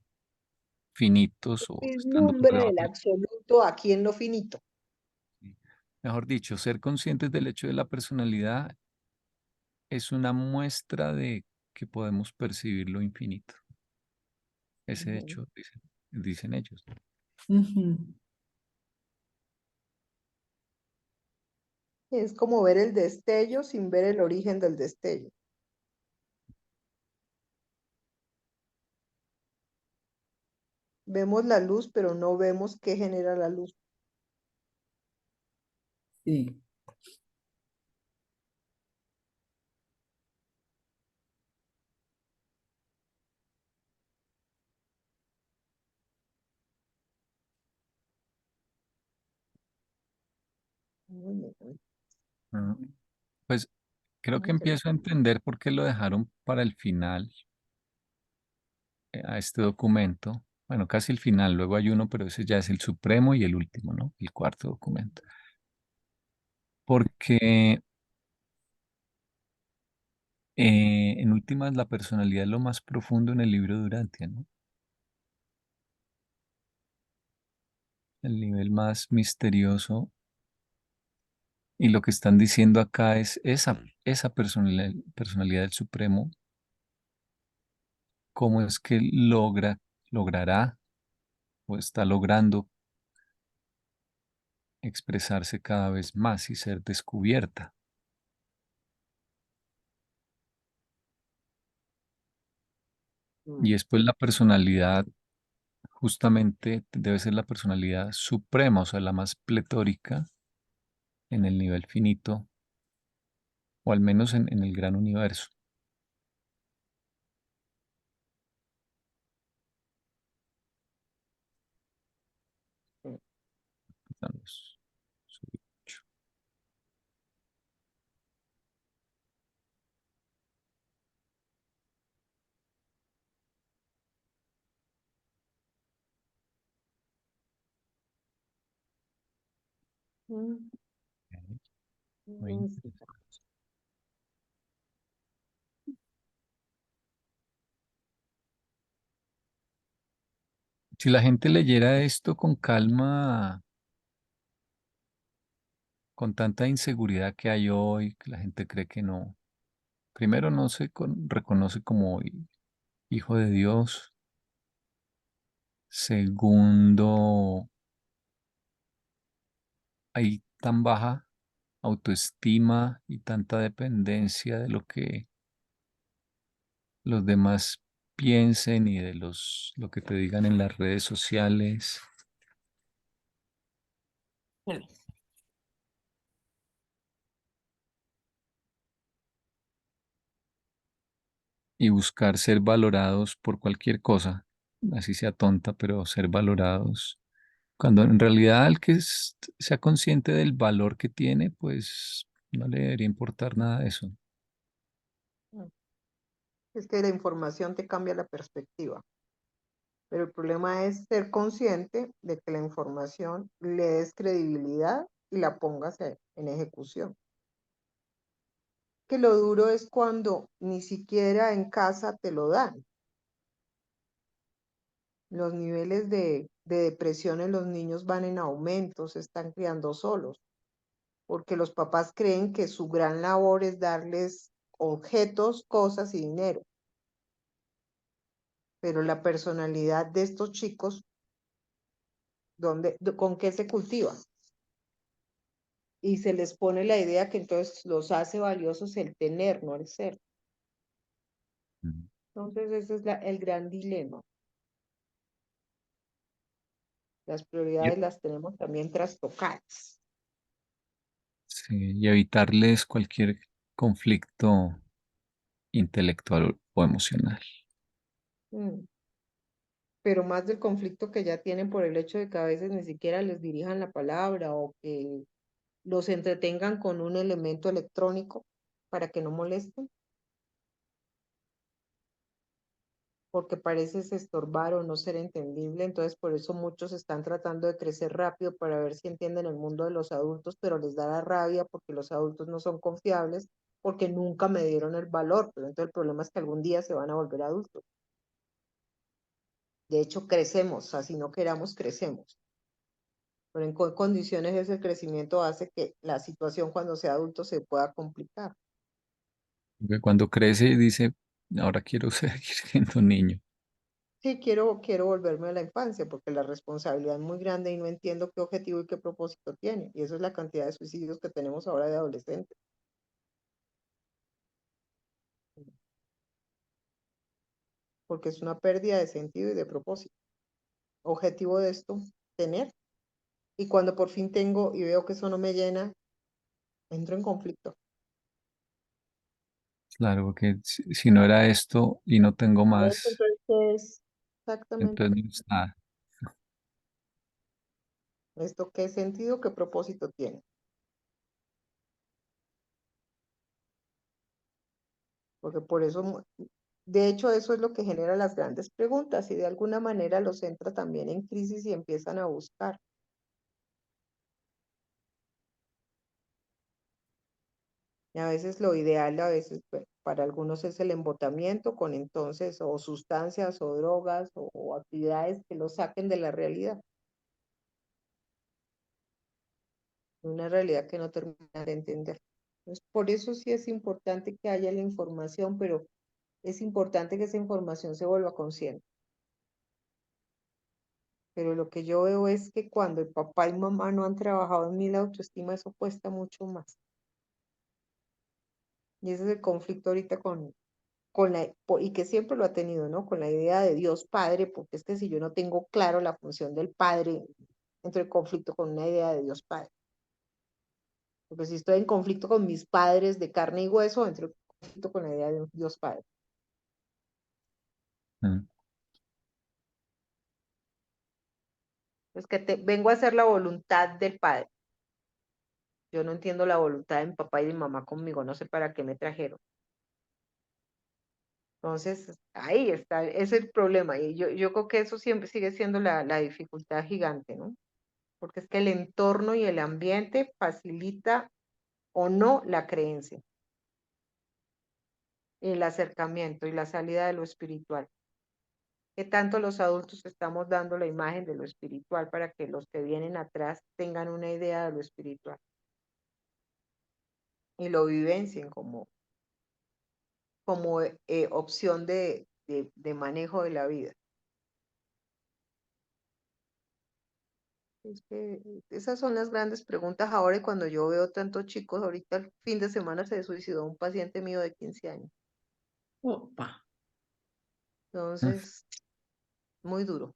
finitos o estando por Vislumbre debajo. del absoluto aquí en lo finito. Sí. Mejor dicho, ser conscientes del hecho de la personalidad es una muestra de que podemos percibir lo infinito. Ese Ujú. hecho, dicen ellos. Ujú. Es como ver el destello sin ver el origen del destello. Vemos la luz, pero no vemos qué genera la luz. Sí. Mm, Pues creo que Muy empiezo a interesante. entender por qué lo dejaron para el final, a este documento. Bueno, casi el final, luego hay uno, pero ese ya es el supremo y el último, ¿no? El cuarto documento. Porque en últimas la personalidad es lo más profundo en el libro de Urantia, ¿no? El nivel más misterioso. Y lo que están diciendo acá es esa personalidad del Supremo, cómo es que logrará o está logrando expresarse cada vez más y ser descubierta. Y Mm, después la personalidad, justamente debe ser la personalidad suprema, o sea, la más pletórica en el nivel finito, o al menos en el gran universo. mm, Están los ocho. mm, Ok, muy mm, interesante. Si la gente leyera esto con calma, con tanta inseguridad que hay hoy, que la gente cree que no, primero no se reconoce como hijo de Dios, segundo, hay tan baja autoestima y tanta dependencia de lo que los demás piensen y de lo que te digan en las redes sociales y buscar ser valorados por cualquier cosa, así sea tonta, pero ser valorados. Cuando en realidad el que sea consciente del valor que tiene, pues no le debería importar nada de eso. mm. Es que la información te cambia la perspectiva, pero el problema es ser consciente de que la información le des credibilidad y la pongas en ejecución. Que lo duro es cuando ni siquiera en casa te lo dan. Los niveles de depresión en los niños van en aumento, se están criando solos, porque los papás creen que su gran labor es darles objetos, cosas y dinero, pero la personalidad de estos chicos, ¿con qué se cultiva? Y se les pone la idea que entonces los hace valiosos el tener, no el ser. Mm. Entonces ese es el gran dilema. Las Y, prioridades las tenemos también trastocadas. sí, y evitarles cualquier conflicto intelectual o emocional. Mm. Pero más del conflicto que ya tienen por el hecho de que a veces ni siquiera les dirijan la palabra o que los entretengan con un elemento electrónico para que no molesten, porque parece estorbar o no ser entendible. Entonces, por eso muchos están tratando de crecer rápido para ver si entienden el mundo de los adultos, pero les da la rabia porque los adultos no son confiables, porque nunca me dieron el valor. Pero entonces el problema es que algún día se van a volver adultos. De hecho, crecemos, así no queramos, crecemos. Pero en qué condiciones ese crecimiento hace que la situación cuando sea adulto se pueda complicar. Porque cuando crece dice, ahora quiero seguir siendo niño. Sí, quiero volverme a la infancia porque la responsabilidad es muy grande y no entiendo qué objetivo y qué propósito tiene. Y eso es la cantidad de suicidios que tenemos ahora de adolescentes, porque es una pérdida de sentido y de propósito. objetivo de esto tener. Y cuando por fin tengo y veo que eso no me llena, entro en conflicto. Claro, porque si no era esto y no tengo A ver, más, entonces, ¿qué es exactamente entonces no es nada. esto? ¿Qué sentido, qué propósito tiene? Porque por eso, de hecho, eso es lo que genera las grandes preguntas y de alguna manera los entra también en crisis y empiezan a buscar. Y a veces lo ideal, a veces para algunos es el embotamiento con entonces o sustancias o drogas o actividades que lo saquen de la realidad, de una realidad que no termina de entender. Entonces, por eso sí es importante que haya la información, pero es importante que esa información se vuelva consciente. Pero lo que yo veo es que cuando el papá y mamá no han trabajado en mí la autoestima, eso cuesta mucho más. Y ese es el conflicto ahorita y que siempre lo ha tenido, ¿no? Con la idea de Dios Padre, porque es que si yo no tengo claro la función del Padre, entro en conflicto con una idea de Dios Padre. Porque si estoy en conflicto con mis padres de carne y hueso, entro en conflicto con la idea de Dios Padre. Mm. Es que vengo a hacer la voluntad del Padre. Yo no entiendo la voluntad de mi papá y de mi mamá conmigo, no sé para qué me trajeron. Entonces, ahí está, ese es el problema. Y yo creo que eso siempre sigue siendo la dificultad gigante, ¿no? Porque es que el entorno y el ambiente facilita o no la creencia, el acercamiento y la salida de lo espiritual. ¿Qué tanto los adultos estamos dando la imagen de lo espiritual para que los que vienen atrás tengan una idea de lo espiritual y lo vivencien como opción de manejo de la vida? Es que esas son las grandes preguntas ahora y cuando yo veo tantos chicos, ahorita el fin de semana se suicidó un paciente mío de 15 años. Opa. Mm. Entonces, muy duro.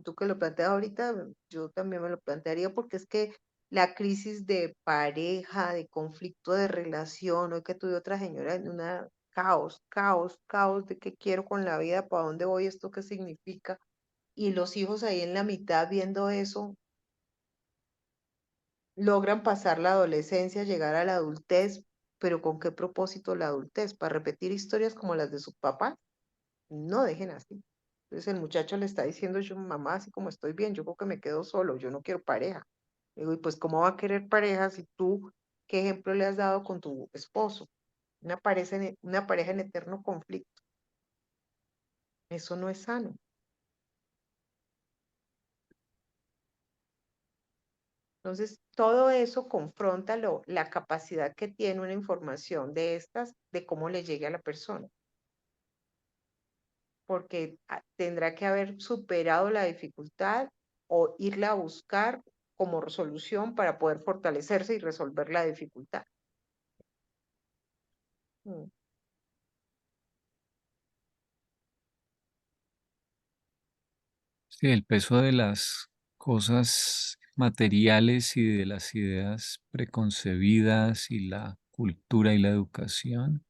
Tú que lo planteas ahorita, yo también me lo plantearía porque es que la crisis de pareja, de conflicto de relación, hoy que tuve otra señora en una caos, caos, caos de qué quiero con la vida, para dónde voy, esto qué significa, y los hijos ahí en la mitad viendo eso, logran pasar la adolescencia, llegar a la adultez, pero ¿con qué propósito la adultez? ¿Para repetir historias como las de su papá? No dejen así. Entonces el muchacho le está diciendo, yo, mamá, así como estoy bien, yo creo que me quedo solo, yo no quiero pareja. Le digo, y pues, ¿cómo va a querer pareja si tú, qué ejemplo le has dado con tu esposo? Una pareja en eterno conflicto. Eso no es sano. Entonces, todo eso confronta la capacidad que tiene una información de estas, de cómo le llegue a la persona. Porque tendrá que haber superado la dificultad o irla a buscar como solución para poder fortalecerse y resolver la dificultad. Mm. Sí, el peso de las cosas materiales y de las ideas preconcebidas y la cultura y la educación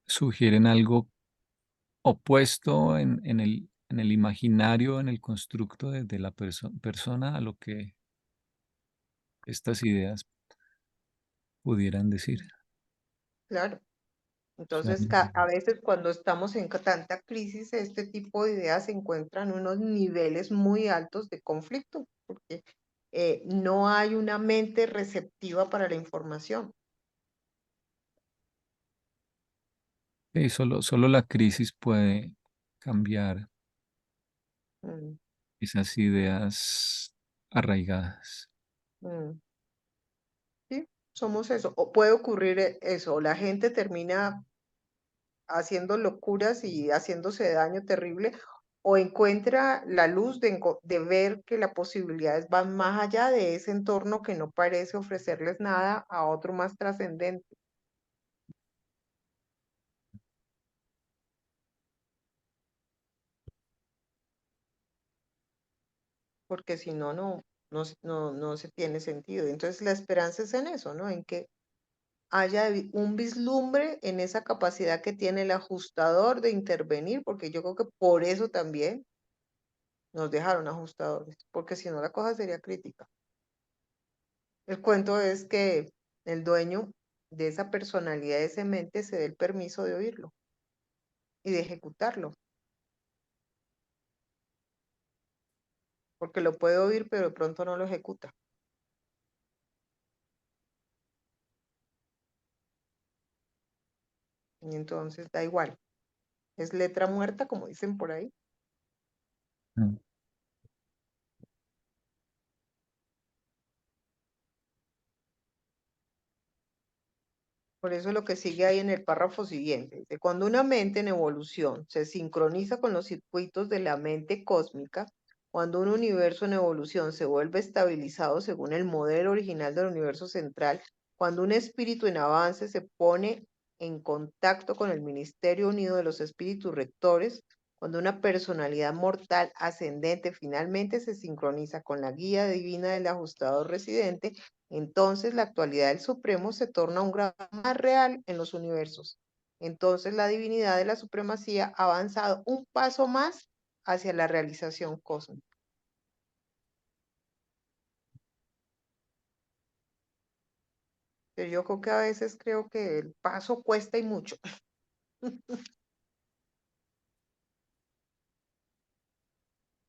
sugieren algo opuesto en el imaginario, en el constructo de la persona a lo que estas ideas pudieran decir. Claro. Claro. Entonces, a veces cuando estamos en tanta crisis, este tipo de ideas se encuentran unos niveles muy altos de conflicto, porque no hay una mente receptiva para la información. Y solo la crisis puede cambiar Mm, esas ideas arraigadas. mm. Sí, somos eso. O puede ocurrir eso, o la gente termina haciendo locuras y haciéndose daño terrible, o encuentra la luz de ver que las posibilidades van más allá de ese entorno que no parece ofrecerles nada a otro más trascendente. porque si no, no se tiene sentido. Entonces la esperanza es en eso, ¿no? En que haya un vislumbre en esa capacidad que tiene el ajustador de intervenir, porque yo creo que por eso también nos dejaron ajustadores, porque si no la cosa sería crítica. El cuento es que el dueño de esa personalidad, de ese mente, se dé el permiso de oírlo y de ejecutarlo, porque lo puede oír, pero de pronto no lo ejecuta. Y entonces da igual. Es letra muerta, como dicen por ahí. Mm. Por eso lo que sigue ahí en el párrafo siguiente, dice, cuando una mente en evolución se sincroniza con los circuitos de la mente cósmica, cuando un universo en evolución se vuelve estabilizado según el modelo original del universo central, cuando un espíritu en avance se pone en contacto con el Ministerio Unido de los Espíritus Rectores, cuando una personalidad mortal ascendente finalmente se sincroniza con la guía divina del ajustador residente, entonces la actualidad del Supremo se torna un grado más real en los universos. Entonces la divinidad de la supremacía ha avanzado un paso más hacia la realización cósmica. Pero yo creo que a veces creo que el paso cuesta y mucho,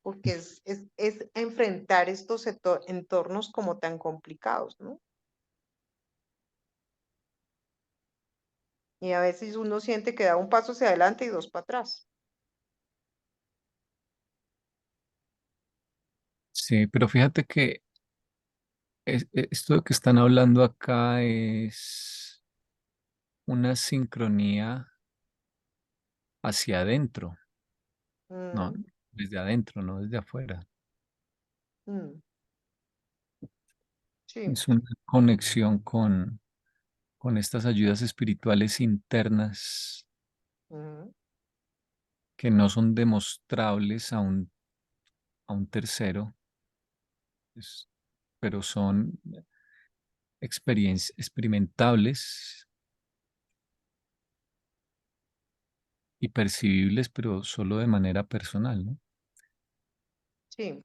porque es enfrentar estos entornos como tan complicados, ¿no? Y a veces uno siente que da un paso hacia adelante y dos para atrás. Sí, pero fíjate que esto que están hablando acá es una sincronía hacia adentro, ¿no? Mm, Desde adentro, no desde afuera. mm, sí. Es una conexión con estas ayudas espirituales internas Mm, que no son demostrables a un tercero, es- pero son experimentables y percibibles, pero solo de manera personal, ¿no? sí.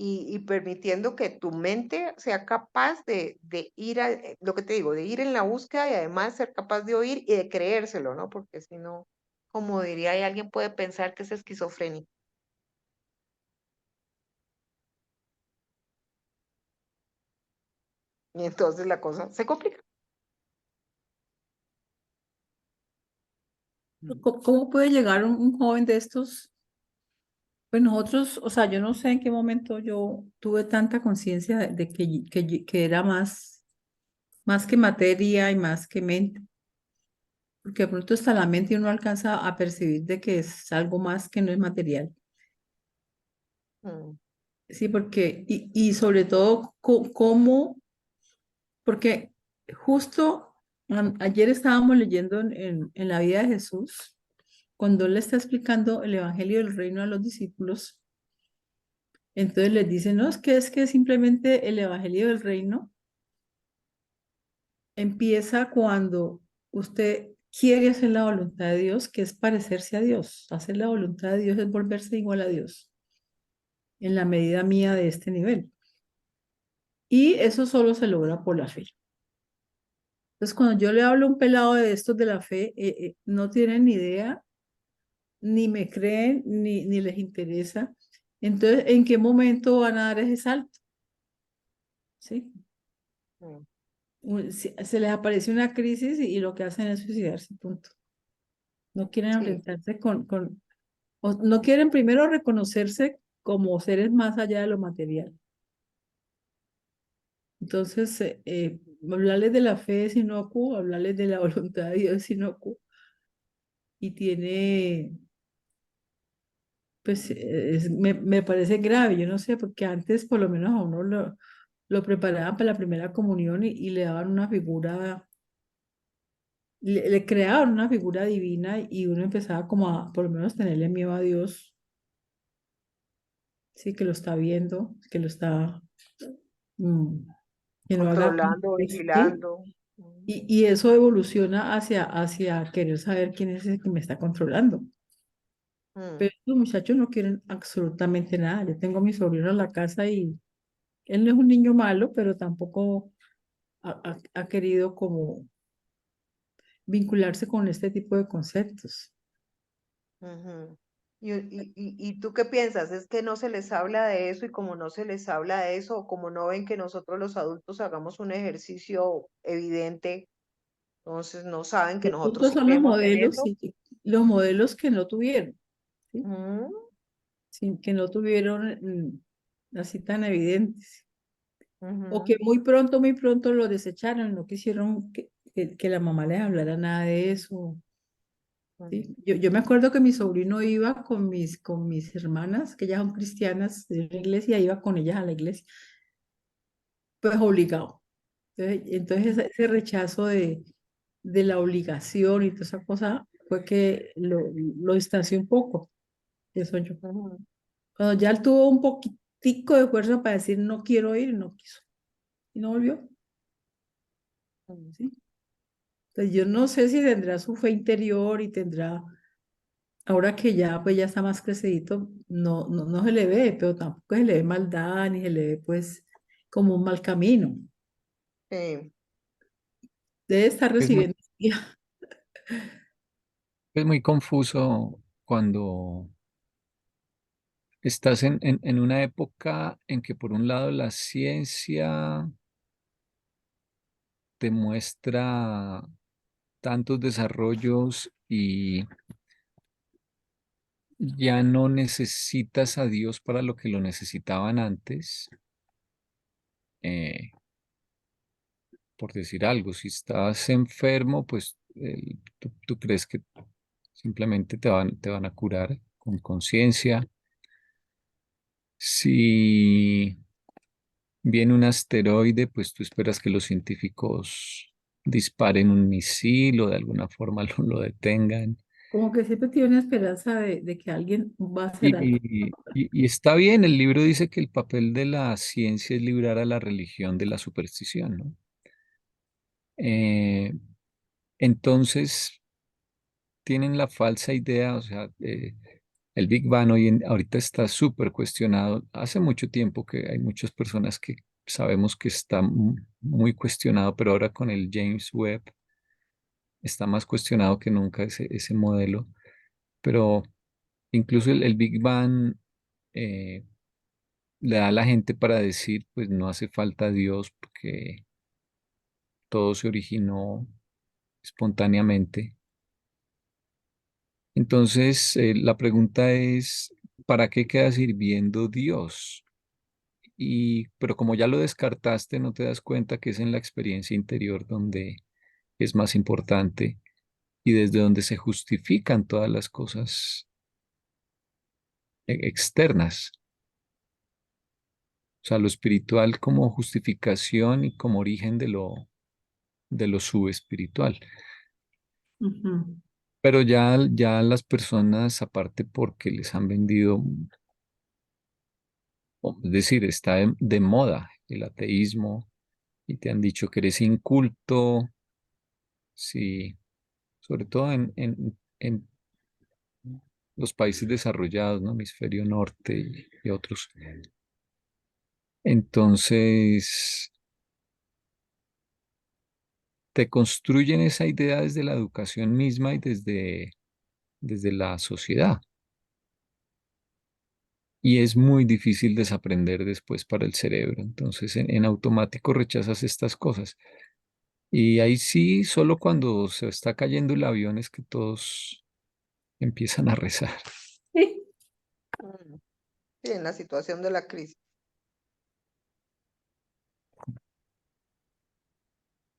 Y permitiendo que tu mente sea capaz de ir a, lo que te digo, de ir en la búsqueda y además ser capaz de oír y de creérselo, ¿no? Porque si no, como diría, ahí alguien puede pensar que es esquizofrénico y entonces la cosa se complica. ¿Cómo puede llegar un joven de estos? Pues nosotros, o sea, yo no sé en qué momento yo tuve tanta conciencia de que era más que materia y más que mente, porque de pronto hasta la mente uno alcanza a percibir de que es algo más que no es material. Mm, Sí, porque, y sobre todo, cómo, porque justo ayer estábamos leyendo en la vida de Jesús, cuando él está explicando el Evangelio del Reino a los discípulos, entonces les dice, no, es que simplemente el Evangelio del Reino empieza cuando usted quiere hacer la voluntad de Dios, que es parecerse a Dios. Hacer la voluntad de Dios es volverse igual a Dios, en la medida mía de este nivel. Y eso solo se logra por la fe. Entonces, cuando yo le hablo a un pelado de estos de la fe, no tienen ni idea, ni me creen, ni les interesa. Entonces, ¿en qué momento van a dar ese salto? ¿Sí? mm, Se les aparece una crisis y lo que hacen es suicidarse, punto. No quieren sí, enfrentarse o no quieren primero reconocerse como seres más allá de lo material. Entonces, hablarles de la fe es inocuo, hablarles de la voluntad de Dios es inocuo. Y pues me parece grave, yo no sé, porque antes por lo menos a uno lo preparaban para la primera comunión y le daban una figura, le creaban una figura divina y uno empezaba como a por lo menos tenerle miedo a Dios. sí, que lo está viendo, que lo está, mm, que no haga Controlando, cosas, ¿sí? vigilando. Mm, Y eso evoluciona hacia querer saber quién es el que me está controlando. mm, Pero los muchachos no quieren absolutamente nada. Yo tengo a mi sobrino en la casa y él no es un niño malo, pero tampoco ha querido como vincularse con este tipo de conceptos. ujú. ¿Y tú qué piensas? ¿Es que no se les habla de eso y como no se les habla de eso, o como no ven que nosotros los adultos hagamos un ejercicio evidente, entonces no saben que Los nosotros puntos sí son los creemos en modelos eso? y los modelos que no tuvieron, ¿sí? Mm, Sí, que no tuvieron así tan evidentes. O que ujú, muy pronto lo desecharon, no quisieron que la mamá les hablara nada de eso. ujú, ¿Sí? Yo me acuerdo que mi sobrino iba con mis hermanas, que ellas son cristianas de la iglesia, iba con ellas a la iglesia, pues obligado. Entonces ese rechazo de la obligación y toda esa cosa fue que lo distanció un poco, eso yo. ujú, Cuando ya él tuvo un poquitico de fuerza para decir no quiero ir, no quiso. Y no volvió, ujú. ¿sí? Entonces yo no sé si tendrá su fe interior y tendrá, ahora que ya pues ya está más crecidito, no se le ve, pero tampoco se le ve maldad ni se le ve pues como un mal camino. Sí, Debe estar Es muy, recibiendo. es muy confuso cuando estás en una época en que por un lado la ciencia te muestra tantos desarrollos y ya no necesitas a Dios para lo que lo necesitaban antes. eh, por decir algo, si estás enfermo, pues tú crees que simplemente te van a curar con conciencia. Si viene un asteroide, pues tú esperas que los científicos disparen un misil o de alguna forma lo detengan. Como que siempre tiene una esperanza de que alguien va a hacer algo. Y está bien, el libro dice que el papel de la ciencia es librar a la religión de la superstición, ¿no? Eh, entonces, tienen la falsa idea, o sea, el Big Bang ahorita está súper cuestionado. Hace mucho tiempo que hay muchas personas que sabemos que está muy cuestionado, pero ahora con el James Webb está más cuestionado que nunca ese modelo. Pero incluso el Big Bang eh, le da a la gente para decir, pues no hace falta Dios porque todo se originó espontáneamente. Entonces, la pregunta es, ¿para qué queda sirviendo Dios? Pero como ya lo descartaste, no te das cuenta que es en la experiencia interior donde es más importante y desde donde se justifican todas las cosas externas. O sea, lo espiritual como justificación y como origen de lo subespiritual. Ujú, Pero ya las personas, aparte porque les han vendido, es decir, está de moda el ateísmo y te han dicho que eres inculto, sí, sobre todo en los países desarrollados, ¿no? Hemisferio norte y otros. Entonces, te construyen esa idea desde la educación misma y desde la sociedad. Y es muy difícil desaprender después para el cerebro. Entonces, en automático rechazas estas cosas. Y ahí sí, solo cuando se está cayendo el avión es que todos empiezan a rezar. sí. mm, sí, en la situación de la crisis.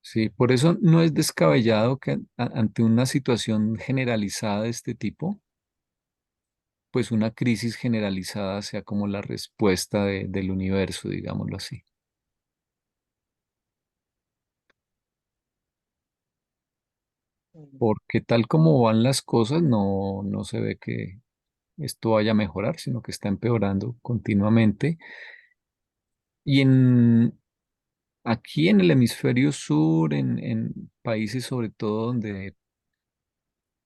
Sí, por eso no es descabellado que ante una situación generalizada de este tipo, pues una crisis generalizada sea como la respuesta del universo, digámoslo así. Mm, Porque tal como van las cosas, no se ve esto vaya a mejorar, sino que está empeorando continuamente. Y aquí en el hemisferio sur, en países sobre todo donde,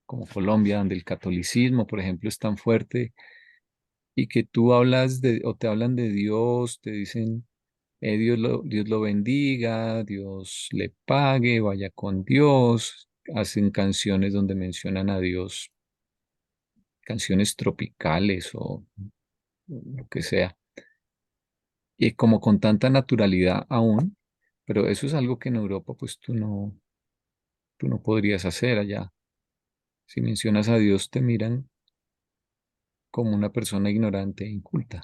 como Colombia, donde el catolicismo, por ejemplo, es tan fuerte y que tú hablas o te hablan de Dios, te dicen, Dios lo bendiga, Dios le pague, vaya con Dios, hacen canciones donde mencionan a Dios, canciones tropicales o lo que sea, y como con tanta naturalidad aún, pero eso es algo que en Europa pues tú no podrías hacer allá. Si mencionas a Dios te miran como una persona ignorante e inculta.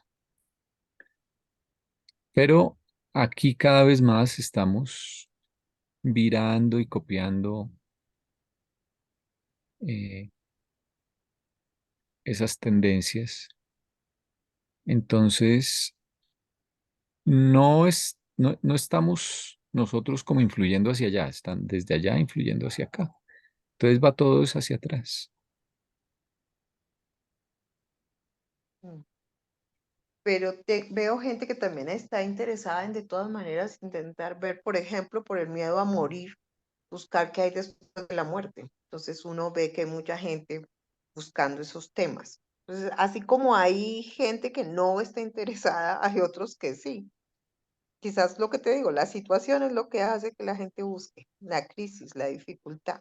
Pero aquí cada vez más estamos virando y copiando eh, esas tendencias. Entonces, no estamos nosotros como influyendo hacia allá, están desde allá influyendo hacia acá. Entonces va todo es hacia atrás. Mm. Pero veo gente que también está interesada en de todas maneras intentar ver, por ejemplo, por el miedo a morir, buscar qué hay después de la muerte. Entonces uno ve que hay mucha gente buscando esos temas. Entonces, así como hay gente que no está interesada, hay otros que sí. Quizás lo que te digo, la situación es lo que hace que la gente busque, la crisis, la dificultad.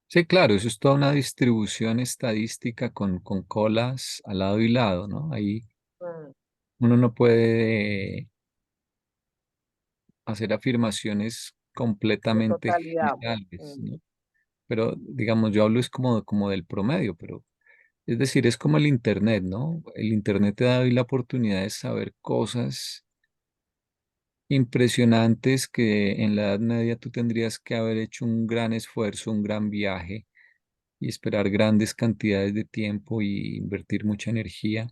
Sí, claro, eso es toda una distribución estadística con colas al lado y lado, ¿no? Ahí Mm, uno no puede hacer afirmaciones de completamente totalidad, pues. generales, ¿no? Pero digamos, yo hablo es como del promedio, pero es decir, es como el Internet, ¿no? El Internet te da hoy la oportunidad de saber cosas impresionantes que en la Edad Media tú tendrías que haber hecho un gran esfuerzo, un gran viaje y esperar grandes cantidades de tiempo y invertir mucha energía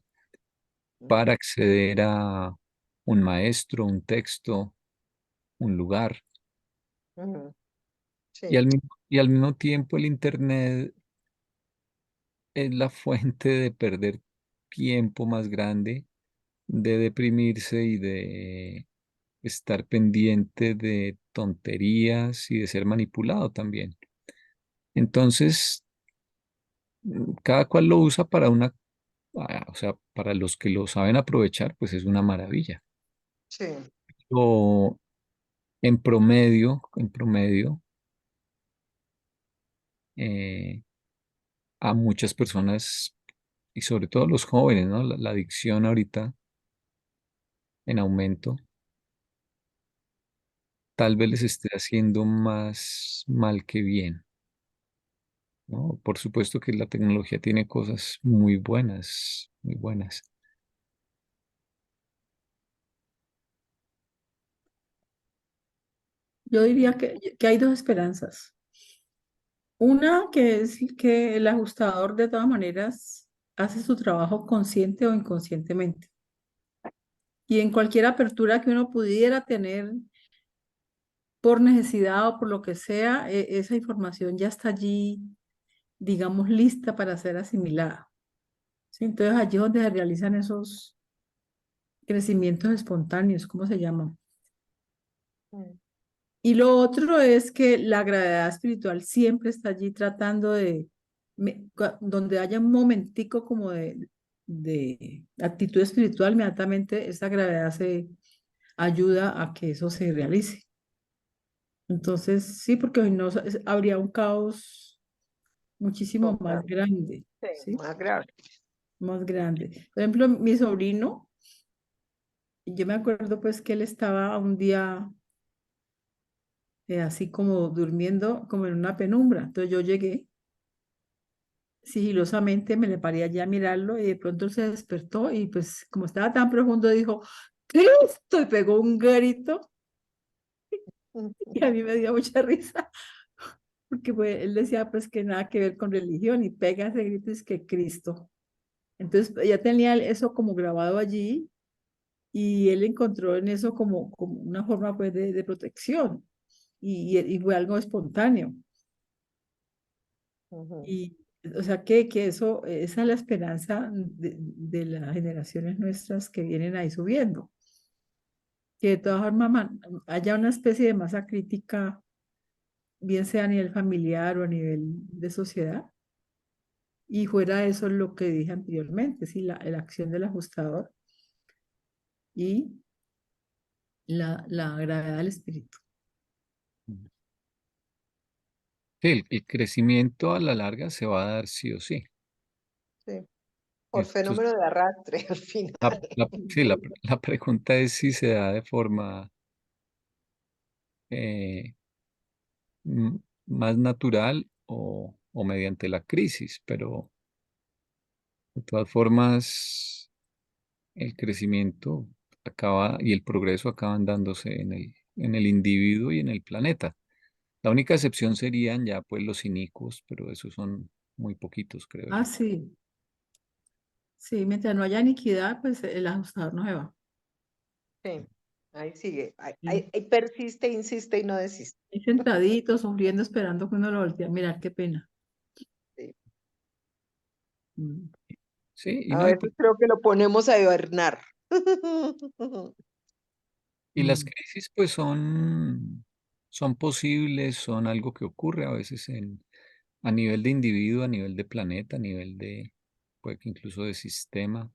Mm, para acceder a un maestro, un texto, un lugar. ujú, Y sí, y al mismo tiempo el Internet es la fuente de perder tiempo más grande, de deprimirse y de estar pendiente de tonterías y de ser manipulado también. Entonces, cada cual lo usa para o sea, para los que lo saben aprovechar, pues es una maravilla. sí. O en promedio, eh, a muchas personas, y sobre todo a los jóvenes, ¿no? La adicción ahorita en aumento, tal vez les esté haciendo más mal que bien, ¿no? Por supuesto que la tecnología tiene cosas muy buenas, muy buenas. Yo diría que hay dos esperanzas. Una que es que el ajustador de todas maneras hace su trabajo consciente o inconscientemente. Y en cualquier apertura que uno pudiera tener por necesidad o por lo que sea, esa información ya está allí, digamos, lista para ser asimilada. ¿Sí? Entonces allí es donde se realizan esos crecimientos espontáneos, ¿cómo se llaman? Mm, Y lo otro es que la gravedad espiritual siempre está allí tratando de, donde haya un momentico como de actitud espiritual, inmediatamente esa gravedad se ayuda a que eso se realice. Entonces, sí, porque hoy no, habría un caos muchísimo más total, grande, sí, ¿sí? más grave. Más grande. Por ejemplo, mi sobrino, yo me acuerdo pues que él estaba un día así como durmiendo, como en una penumbra. Entonces yo llegué sigilosamente, me le paré allá a mirarlo y de pronto él se despertó y pues como estaba tan profundo dijo, ¡Cristo! Y pegó un grito y a mí me dio mucha risa porque pues, él decía pues que nada que ver con religión y pega ese grito y es que Cristo. Entonces ya tenía eso como grabado allí y él encontró en eso como una forma pues de protección y fue algo espontáneo. Ujú. Y O sea que eso, esa es la esperanza de las generaciones nuestras que vienen ahí subiendo. Que de todas formas haya una especie de masa crítica, bien sea a nivel familiar o a nivel de sociedad. Y fuera eso lo que dije anteriormente, sí, la acción del ajustador y la gravedad del espíritu. Sí, el crecimiento a la larga se va a dar sí o sí. Sí, por Esto fenómeno de arrastre al final. sí, la pregunta es si se da de forma eh, más natural o mediante la crisis, pero de todas formas el crecimiento acaba y el progreso acaban dándose en el individuo y en el planeta. La única excepción serían ya pues los inicuos, pero esos son muy poquitos, creo Ah, yo. sí, sí, mientras no haya iniquidad, pues el ajustador no se va. Sí, ahí sigue, Sí. ahí persiste, insiste y no desiste. Ahí sentadito, sufriendo, esperando que uno lo voltee a mirar, qué pena. Sí. Mm. Sí, y A no, veces creo que lo ponemos a hibernar. y las Mm. crisis pues son posibles, son algo que ocurre a veces a nivel de individuo, a nivel de planeta, a nivel puede que incluso de sistema.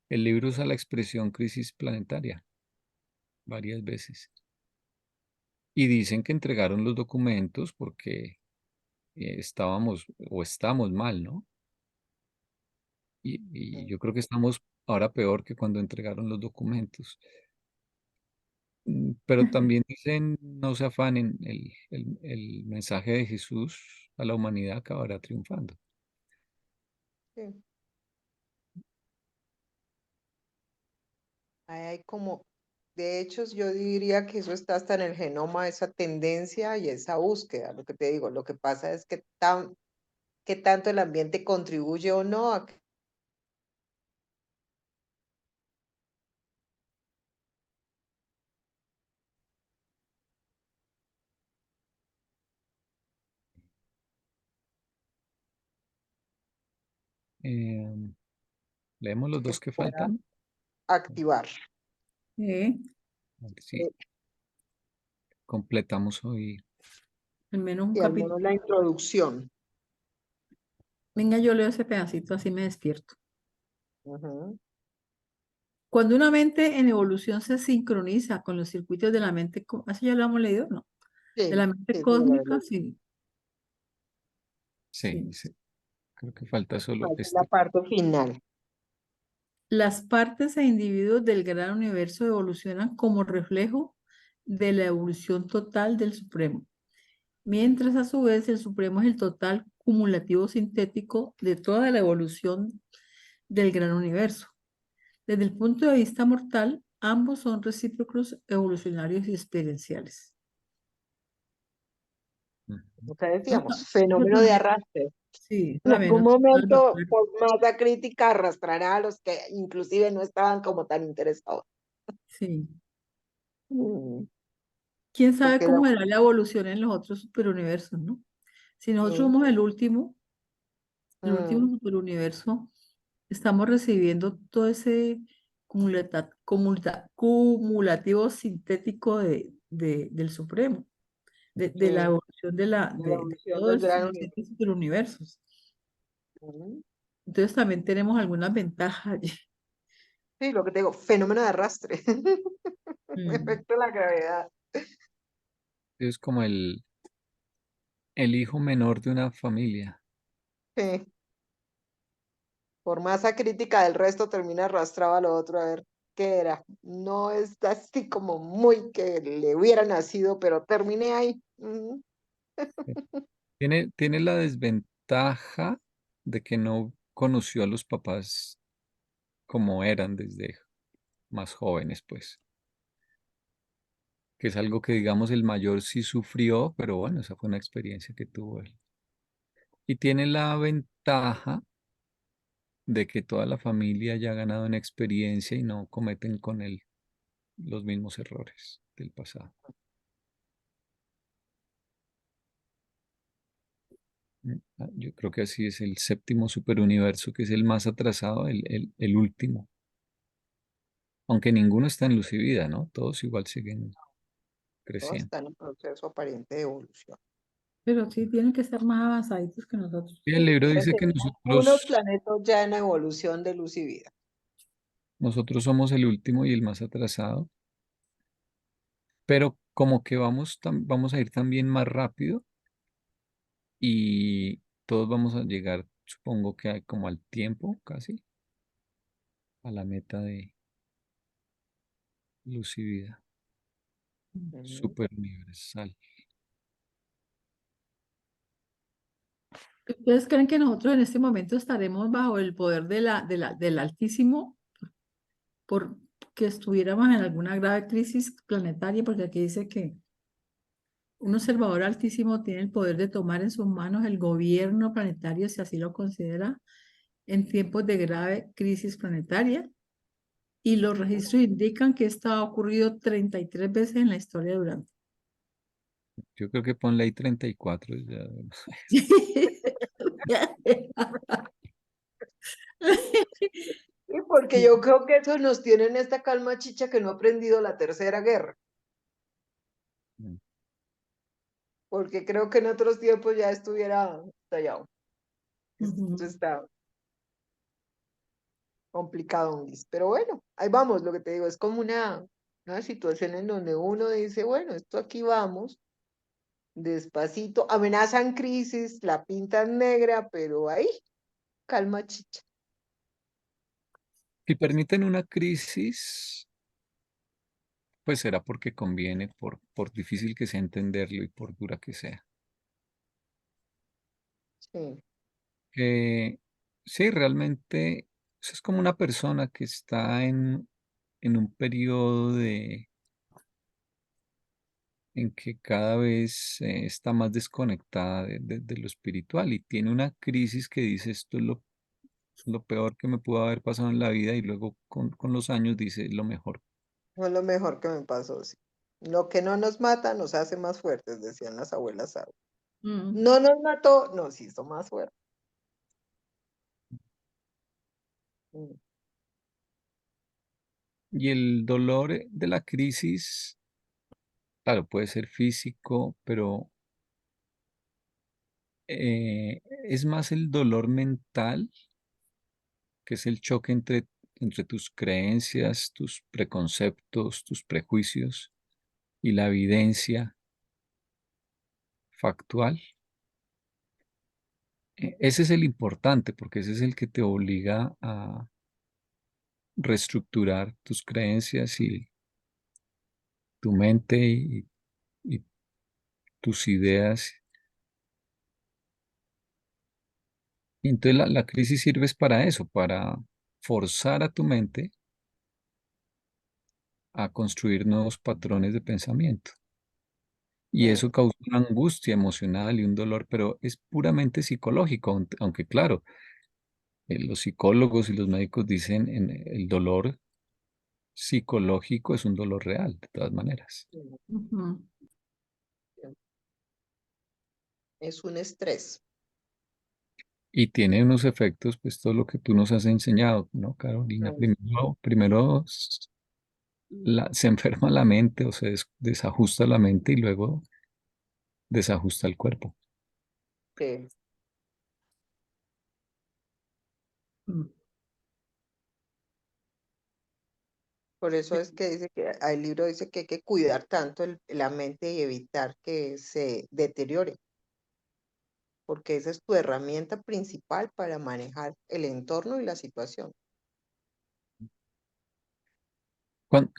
El libro usa la expresión crisis planetaria varias veces. Y dicen que entregaron los documentos porque estábamos o estamos mal, ¿no? Y yo creo que estamos ahora peor que cuando entregaron los documentos. Pero también dicen, no se afanen, el mensaje de Jesús a la humanidad acabará triunfando. Sí. Ahí hay como, de hecho, yo diría que eso está hasta en el genoma, esa tendencia y esa búsqueda, lo que te digo. Lo que pasa es que qué tanto el ambiente contribuye o no a que Eh, leemos los se dos que pueda faltan. activar. A ver si Eh, completamos hoy. Al menos un Y al capítulo. menos la introducción. Venga, yo leo ese pedacito, así me despierto. Ujú. Cuando una mente en evolución se sincroniza con los circuitos de la mente, ¿así ya lo hemos leído? No. De Sí, la mente sí, sí, la verdad. cósmica, sí, Sí, sí. sí, creo que falta solo Falta la este. parte final. Las partes e individuos del gran universo evolucionan como reflejo de la evolución total del Supremo, mientras a su vez el Supremo es el total cumulativo sintético de toda la evolución del gran universo. Desde el punto de vista mortal, ambos son recíprocos evolucionarios y experienciales. Ujú. Entonces decíamos, Eso fenómeno de también, arrastre. sí, eso En también algún nos toca momento, evaluar. por masa crítica, arrastrará a los que inclusive no estaban como tan interesados. Sí. Mm, ¿Quién sabe Porque cómo será la evolución en los otros superuniversos, no? Si nosotros sí, somos el último mm, superuniverso, estamos recibiendo todo ese cumulativo sintético del Supremo, de la sí, evolución de la de evolución todos del gran los universo. siete superuniversos. Mm. Entonces también tenemos algunas ventajas allí. Sí, lo que te digo, fenómeno de arrastre. Mm. Efecto de la gravedad. Es como el hijo menor de una familia. Sí, por masa crítica del resto termina arrastrado a lo otro a ver qué era. No es así como muy que le hubiera nacido, pero terminé ahí. Mm, Tiene la desventaja de que no conoció a los papás como eran desde más jóvenes, pues, que es algo que digamos el mayor sí sufrió, pero bueno, esa fue una experiencia que tuvo él. Y tiene la ventaja de que toda la familia ya ha ganado en experiencia y no cometen con él los mismos errores del pasado. Yo creo que así es el séptimo superuniverso, que es el más atrasado, el último. Aunque ninguno está en luz y vida, ¿no? Todos igual siguen Todos creciendo. están en proceso aparente de evolución. Pero sí tienen que estar más avanzaditos que nosotros. Y el libro Pero dice que tenemos unos nosotros, planetas ya en evolución de luz y vida. nosotros somos el último y el más atrasado, pero como que vamos a ir también más rápido y todos vamos a llegar, supongo que como al tiempo, casi, a la meta de luz y vida, Ujú. super universal. ¿Ustedes creen que nosotros en este momento estaremos bajo el poder del Altísimo por que estuviéramos en alguna grave crisis planetaria? Porque aquí dice que un observador altísimo tiene el poder de tomar en sus manos el gobierno planetario, si así lo considera, en tiempos de grave crisis planetaria. Y los registros indican que esto ha ocurrido 33 veces en la historia durante. Yo creo que ponle ahí 34 ya. Y porque yo creo que eso nos tiene en esta calma chicha que no ha aprendido la tercera guerra. Mm. Porque creo que en otros tiempos ya estuviera estallado. Esto Ujú. está complicado, Luis. Pero bueno, ahí vamos, lo que te digo, es como una situación en donde uno dice, bueno, esto aquí vamos, despacito, amenazan crisis, la pintan negra, pero ahí, calma chicha. Si permiten una crisis, pues será porque conviene, por difícil que sea entenderlo y por dura que sea. Sí, Eh, sí, realmente eso es como una persona que está en un periodo en que cada vez está más desconectada de lo espiritual y tiene una crisis que dice esto es lo peor que me pudo haber pasado en la vida y luego con los años dice lo mejor. fue lo mejor que me pasó, sí. Lo que no nos mata nos hace más fuertes, decían las abuelas. Mm. No nos mató, nos hizo más fuertes. Mm. Y el dolor de la crisis, claro, puede ser físico, pero es más el dolor mental, que es el choque entre tus creencias, tus preconceptos, tus prejuicios y la evidencia factual. Ese es el importante, porque ese es el que te obliga a reestructurar tus creencias y tu mente y tus ideas. Y entonces la crisis sirve es para eso, para forzar a tu mente a construir nuevos patrones de pensamiento. Y Sí, eso causa una angustia emocional y un dolor, pero es puramente psicológico, aunque claro, los psicólogos y los médicos dicen el dolor psicológico es un dolor real, de todas maneras. sí, Ujú. sí. Es un estrés. Y tiene unos efectos, pues todo lo que tú nos has enseñado, ¿no, Carolina? Mm. Primero se enferma la mente o se desajusta la mente y luego desajusta el cuerpo. Sí. Mm. Por eso es que dice que el libro dice que hay que cuidar tanto la mente y evitar que se deteriore, porque esa es tu herramienta principal para manejar el entorno y la situación.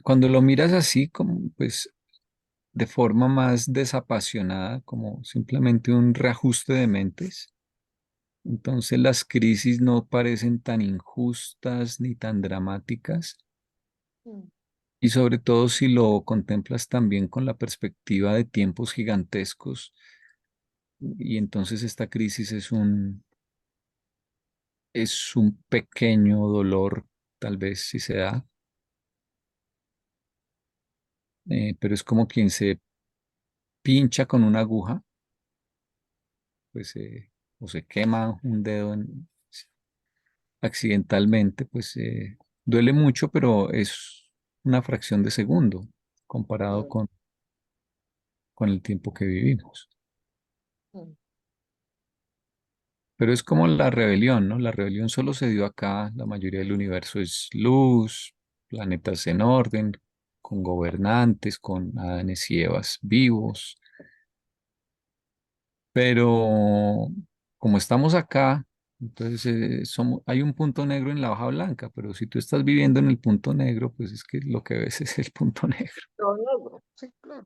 Cuando lo miras así, como pues de forma más desapasionada, como simplemente un reajuste de mentes, entonces las crisis no parecen tan injustas ni tan dramáticas. Mm. Y sobre todo si lo contemplas también con la perspectiva de tiempos gigantescos, y entonces esta crisis es un pequeño dolor, tal vez si se da, pero es como quien se pincha con una aguja, pues o se quema un dedo accidentalmente, pues duele mucho, pero es una fracción de segundo comparado Mm, con el tiempo que vivimos. mm. Pero es como la rebelión, ¿no? La rebelión solo se dio acá, la mayoría del universo es luz, planetas en orden, con gobernantes, con Adanes y Evas vivos, pero como estamos acá, entonces hay un punto negro en la hoja blanca, pero si tú estás viviendo en el punto negro, pues es que lo que ves es el punto negro. No, no, no, sí, claro.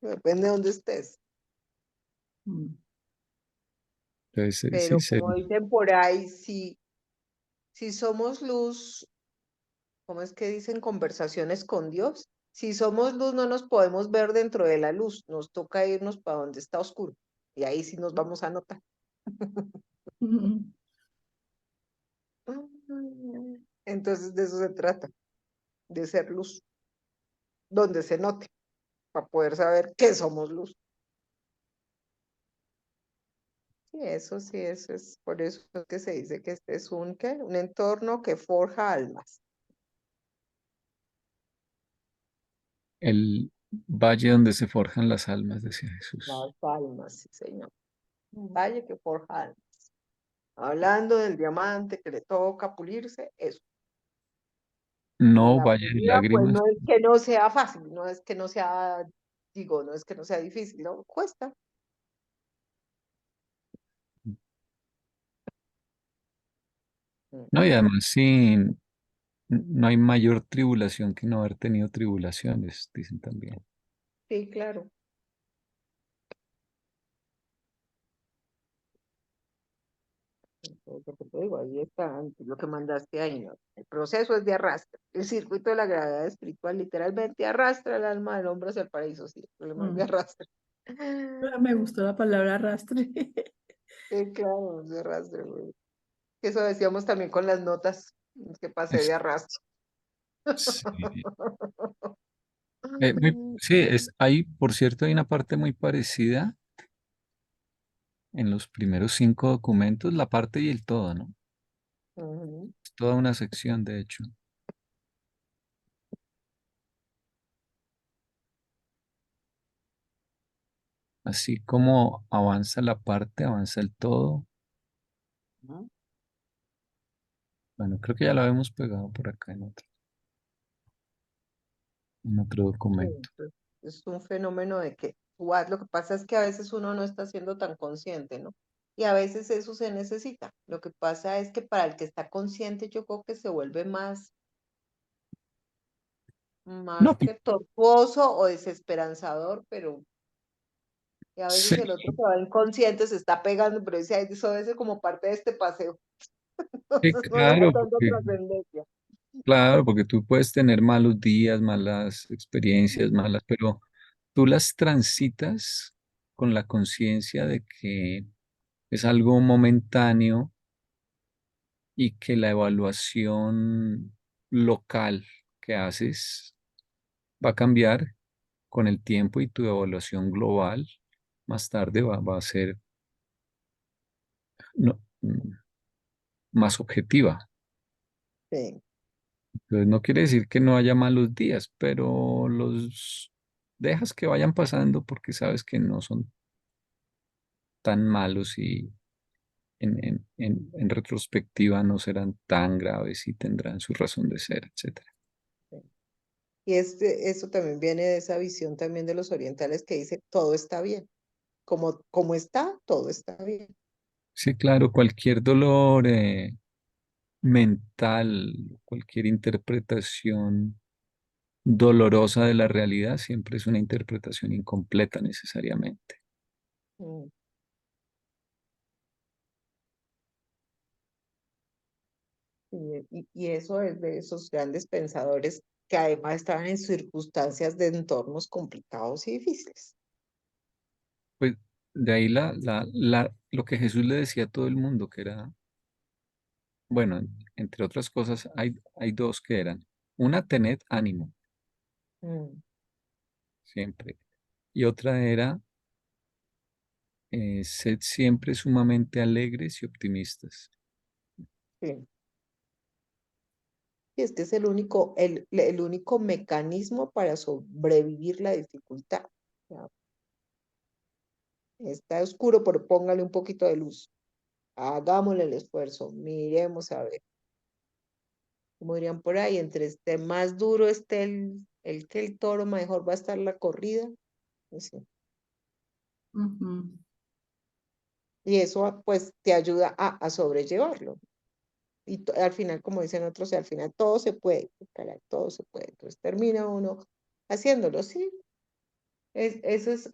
Depende de dónde estés. Mm. Entonces, sí, Pero como dicen por ahí, si somos luz, ¿cómo es que dicen conversaciones con Dios? Si somos luz, no nos podemos ver dentro de la luz. Nos toca irnos para donde está oscuro. Y ahí sí nos vamos a notar. Mm. Entonces de eso se trata, de ser luz, donde se note, para poder saber que somos luz. Sí, eso es, por eso es que se dice que este es un, ¿qué? Un entorno que forja almas. el valle donde se forjan las almas, decía Jesús. Las almas, sí, señor. Un valle que forja almas. Hablando del diamante que le toca pulirse, eso. Y No la valle de pulida, pues lágrimas. no es que no sea fácil, no es que no sea, digo, no es que no sea difícil, no, cuesta. Mm. No, y además sí, no hay mayor tribulación que no haber tenido tribulaciones, dicen también. Sí, claro. Entonces, lo que te digo, ahí está lo que mandaste ahí, ¿no? El proceso es de arrastre. El circuito de la gravedad espiritual literalmente arrastra el alma del hombre hacia el paraíso, sí, el problema es de Mm. arrastre. Me gustó la palabra arrastre. Sí, claro, es de arrastre, güey. Eso decíamos también con las notas, es que pasé de Es- arrastre. sí, sí, hay, por cierto, hay una parte muy parecida en los primeros 5 documentos, la parte y el todo, ¿no? Ujú. Es toda una sección, de hecho. Así como avanza la parte, avanza el todo. Ujú. Bueno, creo que ya lo habíamos pegado por acá en otro Sí, documento. pues, es un fenómeno de que tú lo que pasa es que a veces uno no está siendo tan consciente, ¿no? Y a veces eso se necesita. Lo que pasa es que para el que está consciente, yo creo que se vuelve más No, que tortuoso o desesperanzador, pero y a veces sí, el otro que va inconsciente se está pegando, pero dice, "Ay, eso debe ser como parte de este paseo". sí, Entonces no le da claro, tanta trascendencia. claro, porque tú puedes tener malos días, malas experiencias, malas, pero tú las transitas con la conciencia de que es algo momentáneo y que la evaluación local que haces va a cambiar con el tiempo y tu evaluación global más tarde va a ser no, más objetiva. Sí, Entonces no quiere decir que no haya malos días, pero los dejas que vayan pasando porque sabes que no son tan malos y en retrospectiva no serán tan graves y tendrán su razón de ser, etcétera. sí. Y eso también viene de esa visión también de los orientales que dice, todo está bien. Como está, todo está bien. Sí, claro, cualquier dolor mental, cualquier interpretación dolorosa de la realidad siempre es una interpretación incompleta necesariamente. Mm. Y eso es de esos grandes pensadores que además estaban en circunstancias de entornos complicados y difíciles. Pues de ahí lo que Jesús le decía a todo el mundo, que era, bueno, entre otras cosas, hay dos que eran. Una, tened ánimo, Mm. siempre. Y otra era, Sed siempre sumamente alegres y optimistas. Sí. Y es que es el único mecanismo para sobrevivir la dificultad. O sea, está oscuro, pero póngale un poquito de luz. Hagámosle el esfuerzo, miremos a ver. Como dirían por ahí, entre esté más duro esté el toro, mejor va a estar la corrida. Así. Ujú. Y eso pues te ayuda a sobrellevarlo. Y al final, como dicen otros, al final todo se puede, caray, todo se puede. Entonces termina uno haciéndolo, sí. Esa es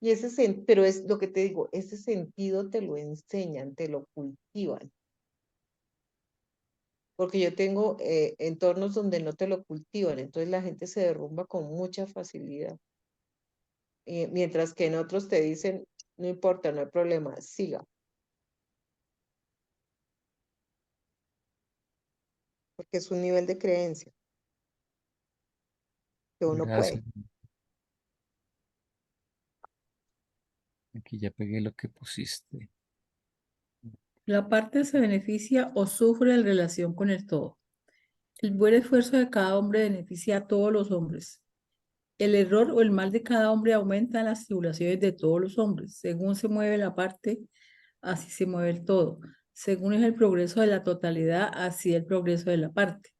y pero es lo que te digo, ese sentido te lo enseñan, te lo cultivan. Porque yo tengo entornos donde no te lo cultivan, entonces la gente se derrumba con mucha facilidad. Mientras que en otros te dicen, no importa, no hay problema, siga, porque es un nivel de creencia que uno Gracias. puede. Aquí ya pegué lo que pusiste. La parte se beneficia o sufre en relación con el todo. El buen esfuerzo de cada hombre beneficia a todos los hombres. El error o el mal de cada hombre aumenta las tribulaciones de todos los hombres. Según se mueve la parte, así se mueve el todo. Según es el progreso de la totalidad, así el progreso de la parte.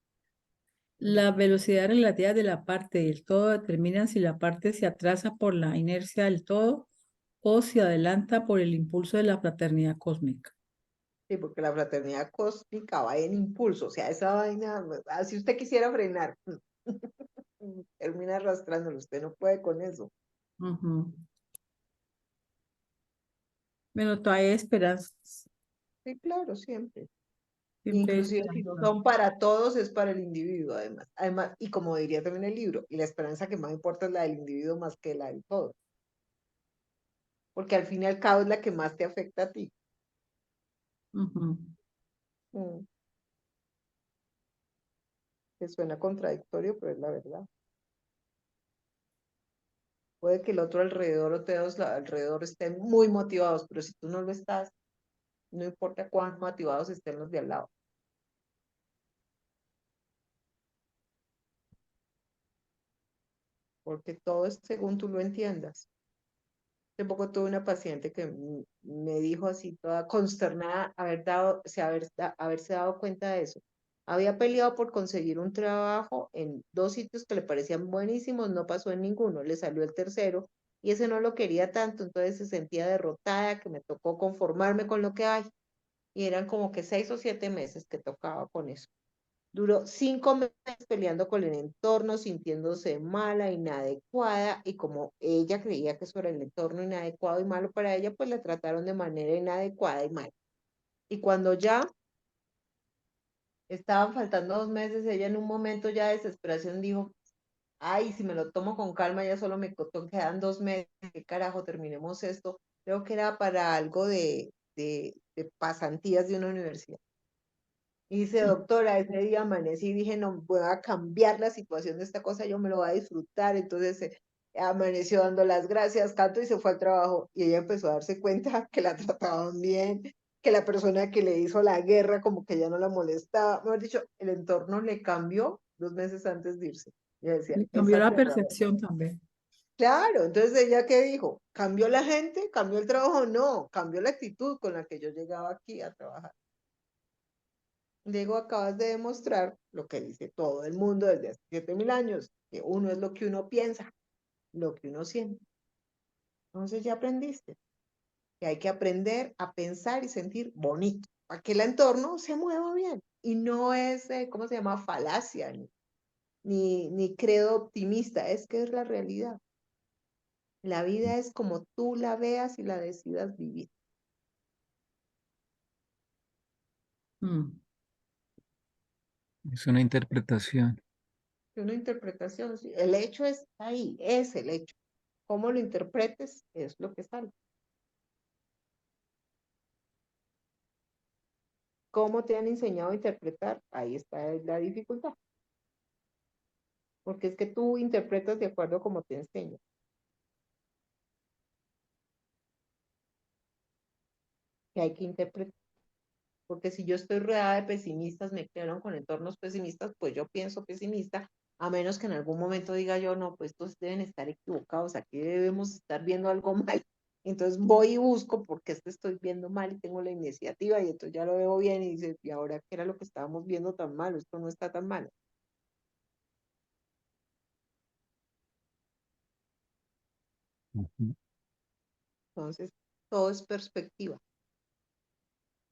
La velocidad relativa de la parte y el todo determinan si la parte se atrasa por la inercia del todo o se adelanta por el impulso de la fraternidad cósmica. Sí, porque la fraternidad cósmica va en impulso, o sea, esa vaina, si usted quisiera frenar, termina arrastrándolo, usted no puede con eso. Ujú. Bueno, todavía hay esperanzas. Sí, claro, siempre. Siempre hay Inclusive si no esperanza. son para todos, es para el individuo, además. Además, y como diría también el libro, y la esperanza que más importa es la del individuo más que la del todo, porque al fin y al cabo es la que más te afecta a ti. Ujú. Mm, Que suena contradictorio, pero es la verdad. Puede que el otro alrededor o todos alrededor estén muy motivados, pero si tú no lo estás, no importa cuán motivados estén los de al lado. Porque todo es según tú lo entiendas. Hace poco tuve una paciente que me dijo así, toda consternada, haberse dado cuenta de eso. Había peleado por conseguir un trabajo en dos sitios que le parecían buenísimos, no pasó en ninguno, le salió el tercero y ese no lo quería tanto, entonces se sentía derrotada, que me tocó conformarme con lo que hay. Y eran como que 6 o 7 meses que tocaba con eso. Duró 5 meses peleando con el entorno, sintiéndose mala, inadecuada, y como ella creía que eso era el entorno inadecuado y malo para ella, pues la trataron de manera inadecuada y mal. Y cuando ya estaban faltando 2 meses, ella en un momento ya de desesperación dijo, ay, si me lo tomo con calma, ya solo me quedan 2 meses, ¿qué carajo? Terminemos esto. Creo que era para algo de pasantías de una universidad. Y dice, doctora, ese día amanecí y dije, no, voy a cambiar la situación de esta cosa, yo me lo voy a disfrutar. Entonces amaneció dando las gracias, tanto y se fue al trabajo. Y ella empezó a darse cuenta que la trataban bien, que la persona que le hizo la guerra como que ya no la molestaba. Mejor dicho, el entorno le cambió 2 meses antes de irse. Y ella decía, Le cambió esa la cerrada. percepción también. Claro, entonces ella qué dijo, ¿cambió la gente? ¿Cambió el trabajo? No, cambió la actitud con la que yo llegaba aquí a trabajar. Diego, acabas de demostrar lo que dice todo el mundo desde hace 7000 años, que uno es lo que uno piensa, lo que uno siente. Entonces ya aprendiste que hay que aprender a pensar y sentir bonito, para que el entorno se mueva bien. Y no es, ¿cómo se llama? Falacia, ni credo optimista, es que es la realidad. La vida es como tú la veas y la decidas vivir. Mm. Es una interpretación. Una interpretación, sí. El hecho es ahí, es el hecho. Cómo lo interpretes es lo que sale. ¿Cómo te han enseñado a interpretar? Ahí está la dificultad. Porque es que tú interpretas de acuerdo a cómo te enseñan. que hay que interpretar. Porque si yo estoy rodeada de pesimistas, me crearon con entornos pesimistas, pues yo pienso pesimista, a menos que en algún momento diga yo, no, pues estos deben estar equivocados, aquí debemos estar viendo algo mal. Entonces voy y busco porque este estoy viendo mal y tengo la iniciativa y entonces ya lo veo bien y dice, ¿y ahora qué era lo que estábamos viendo tan malo? Esto no está tan malo. Ujú. Entonces, todo es perspectiva.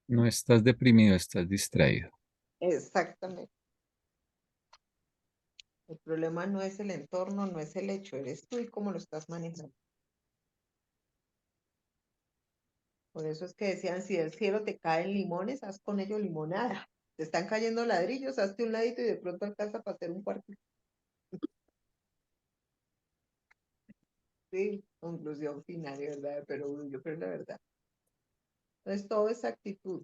No estás deprimido, estás distraído. Exactamente. El problema no es el entorno, no es el hecho, eres tú y cómo lo estás manejando. Por eso es que decían, si del cielo te caen limones, haz con ellos limonada. Te están cayendo ladrillos, hazte un ladito y de pronto alcanza para hacer un cuarto. Sí, conclusión final, ¿verdad? Pero yo creo la verdad. Entonces todo es actitud.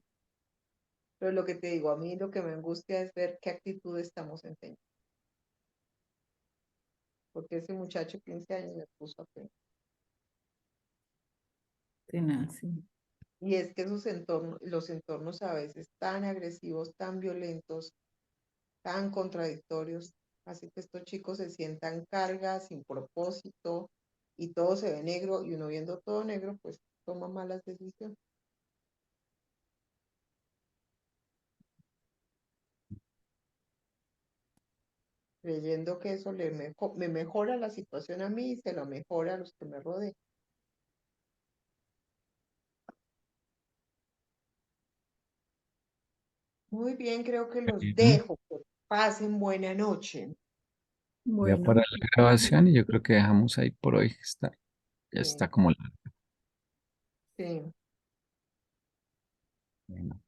Pero lo que te digo, a mí lo que me angustia es ver qué actitud estamos enseñando. Porque ese muchacho de 15 años me puso a pensar. Tenaz, sí. Y es que esos entornos, los entornos a veces tan agresivos, tan violentos, tan contradictorios, así que estos chicos se sientan cargas sin propósito y todo se ve negro y uno viendo todo negro, pues toma malas decisiones, creyendo que eso me mejora la situación a mí y se lo mejora a los que me rodean. Muy bien, creo que los Bueno, dejo. Que pasen buena noche. voy a parar Bueno, la grabación y yo creo que dejamos ahí por hoy. Ya Sí, está como sí. largo.